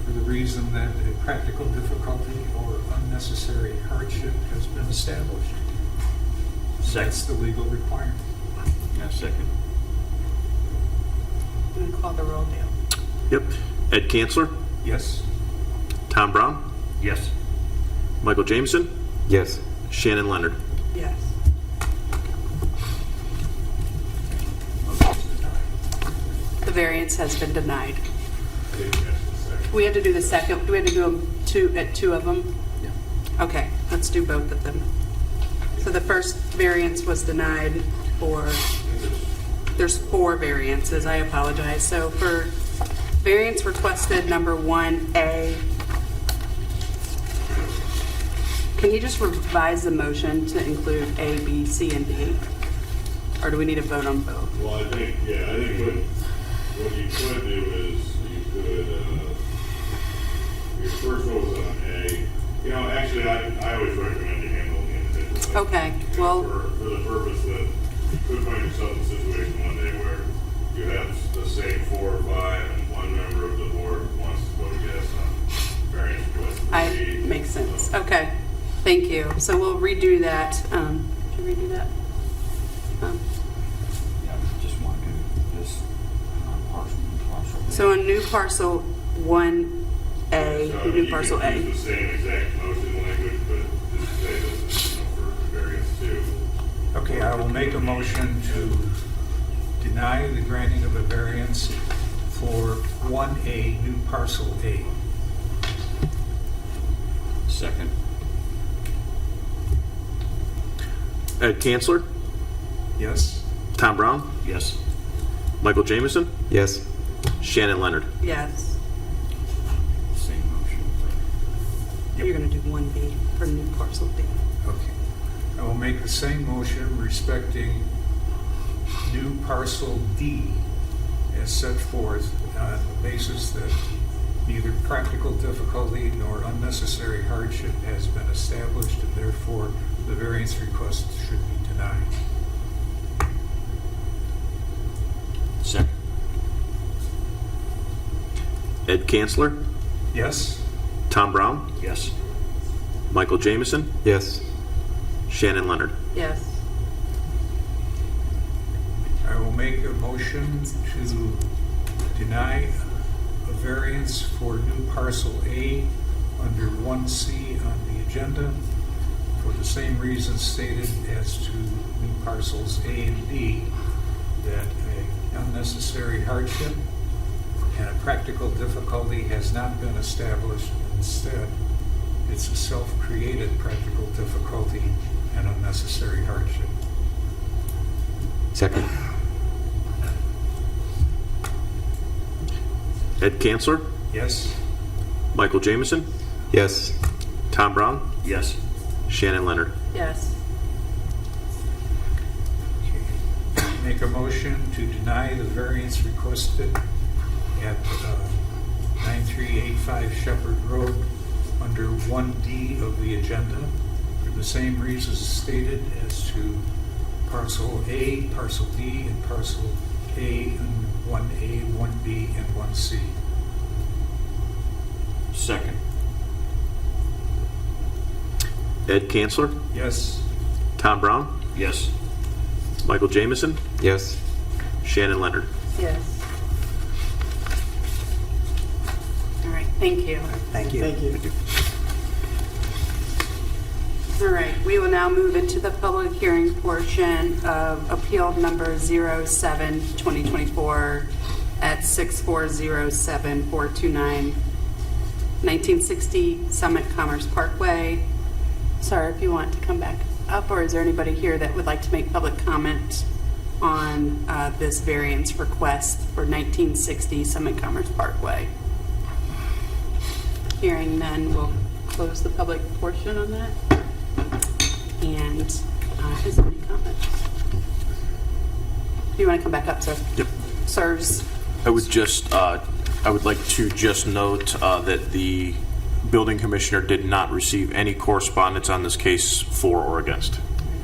for the reason that a practical difficulty or unnecessary hardship has been established. That's the legal requirement. Yeah, second. I'm going to call the roll, Dale. Yep. Ed Kanzler, Yes? Tom Brown, Yes. Michael Jameson, Yes. Shannon Leonard. Yes. The variance has been denied. We have to do the second. Do we have to do them two of them? Yeah. Okay, let's do both of them. So the first variance was denied for, there's 4 variances, I apologize. So for variance requested number 1A, can you just revise the motion to include A, B, C, and D? Or do we need to vote on both? Well, I think what you could do is you could, your first vote was on A. Actually, I always recommend you handle the individual. Okay, well. For the purpose that could find yourself in a situation one day where you have the same 4 or 5, and one member of the board wants to vote yes on variance request. Makes sense. Okay, thank you. So we'll redo that. Should we redo that? Yeah, just want to do this parcel. So a new parcel 1A, So new you parcel could A. use the same exact motion language, but just say this is, for variance 2. Okay, I will make a motion to deny the granting of a variance for 1A, new parcel A. Second. Ed Kanzler, Yes? Tom Brown, Yes. Michael Jameson, Yes. Shannon Leonard. Yes. Same motion. You're going to do 1B for new parcel B. Okay. I will make the same motion respecting new parcel D as set forth on the basis that neither practical difficulty nor unnecessary hardship has been established, and therefore the variance request should be denied. Second. Ed Kanzler, Yes? Tom Brown, Yes. Michael Jameson, Yes. Shannon Leonard. Yes. I will make a motion to deny a variance for new parcel A under 1C on the agenda for the same reasons stated as to new parcels A and D, that an unnecessary hardship and a practical difficulty has not been established. Instead, it's a self-created practical difficulty and unnecessary hardship. Second. Ed Kanzler, Yes? Michael Jameson, Yes. Tom Brown, Yes. Shannon Leonard. Yes. Make a motion to deny the variance requested at 9385 Shepherd Road under 1D of the agenda for the same reasons stated as to parcel A, parcel D, and parcel A and 1A, 1B, and 1C. Second. Ed Kanzler, Yes? Tom Brown, Yes. Michael Jameson, Yes. Shannon Leonard. Yes. All right, thank you. Thank you. Thank you. All right, we will now move into the public hearing portion of appeal number 07-2024 at 6407429 1960 Summit Commerce Parkway. Sir, if you want to come back up, or is there anybody here that would like to make public comment on this variance request for 1960 Summit Commerce Parkway? Hearing none, we'll close the public portion on that. And is there any comments? Do you want to come back up, sir? Yep. Sirs? I would like to just note that the building commissioner did not receive any correspondence on this case for or against.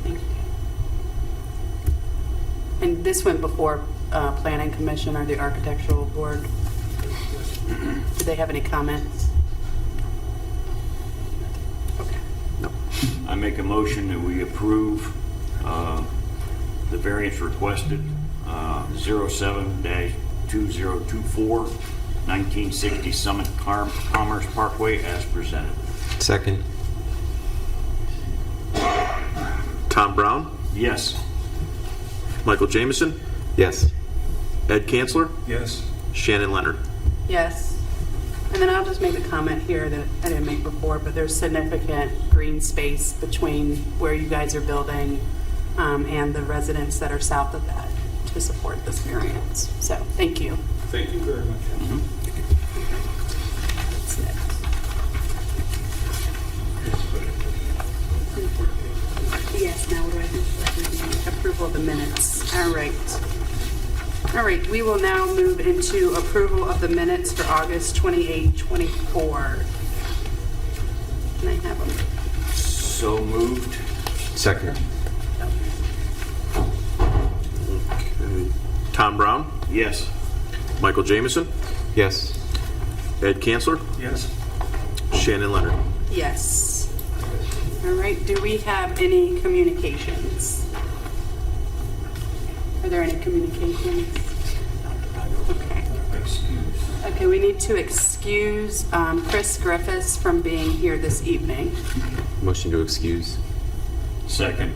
Thank you. And this went before Planning Commission or the Architectural Board? Did they have any comments? Okay. I make a motion that we approve the variance requested 07-2024 1960 Summit Commerce Parkway as presented. Second. Tom Brown, Yes. Michael Jameson, Yes. Ed Kanzler, Yes? Shannon Leonard. Yes. And then I'll just make a comment here that I didn't make before, but there's significant green space between where you guys are building and the residents that are south of that to support this variance. So, thank you. Thank you very much. That's it. Yes, now what do I do? Approval of the minutes. All right. All right, we will now move into approval of the minutes for August 28, 24. Can I have them? So moved. Second. Tom Brown, Yes. Michael Jamison, Yes. Ed Kanzler, Yes. Shannon Leonard. Yes. All right, do we have any communications? Are there any communications? Okay. Okay, we need to excuse Chris Griffiths from being here this evening. Motion to excuse. Second.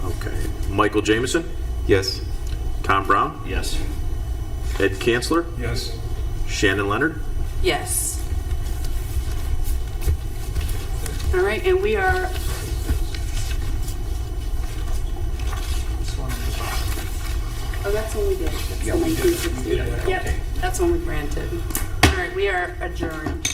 Okay. Michael Jamison, Yes. Tom Brown, Yes. Ed Kanzler, Yes. Shannon Leonard. Yes. All right, and we are, oh, that's when we did. That's the 1960. Yep, that's when we granted. All right, we are adjourned.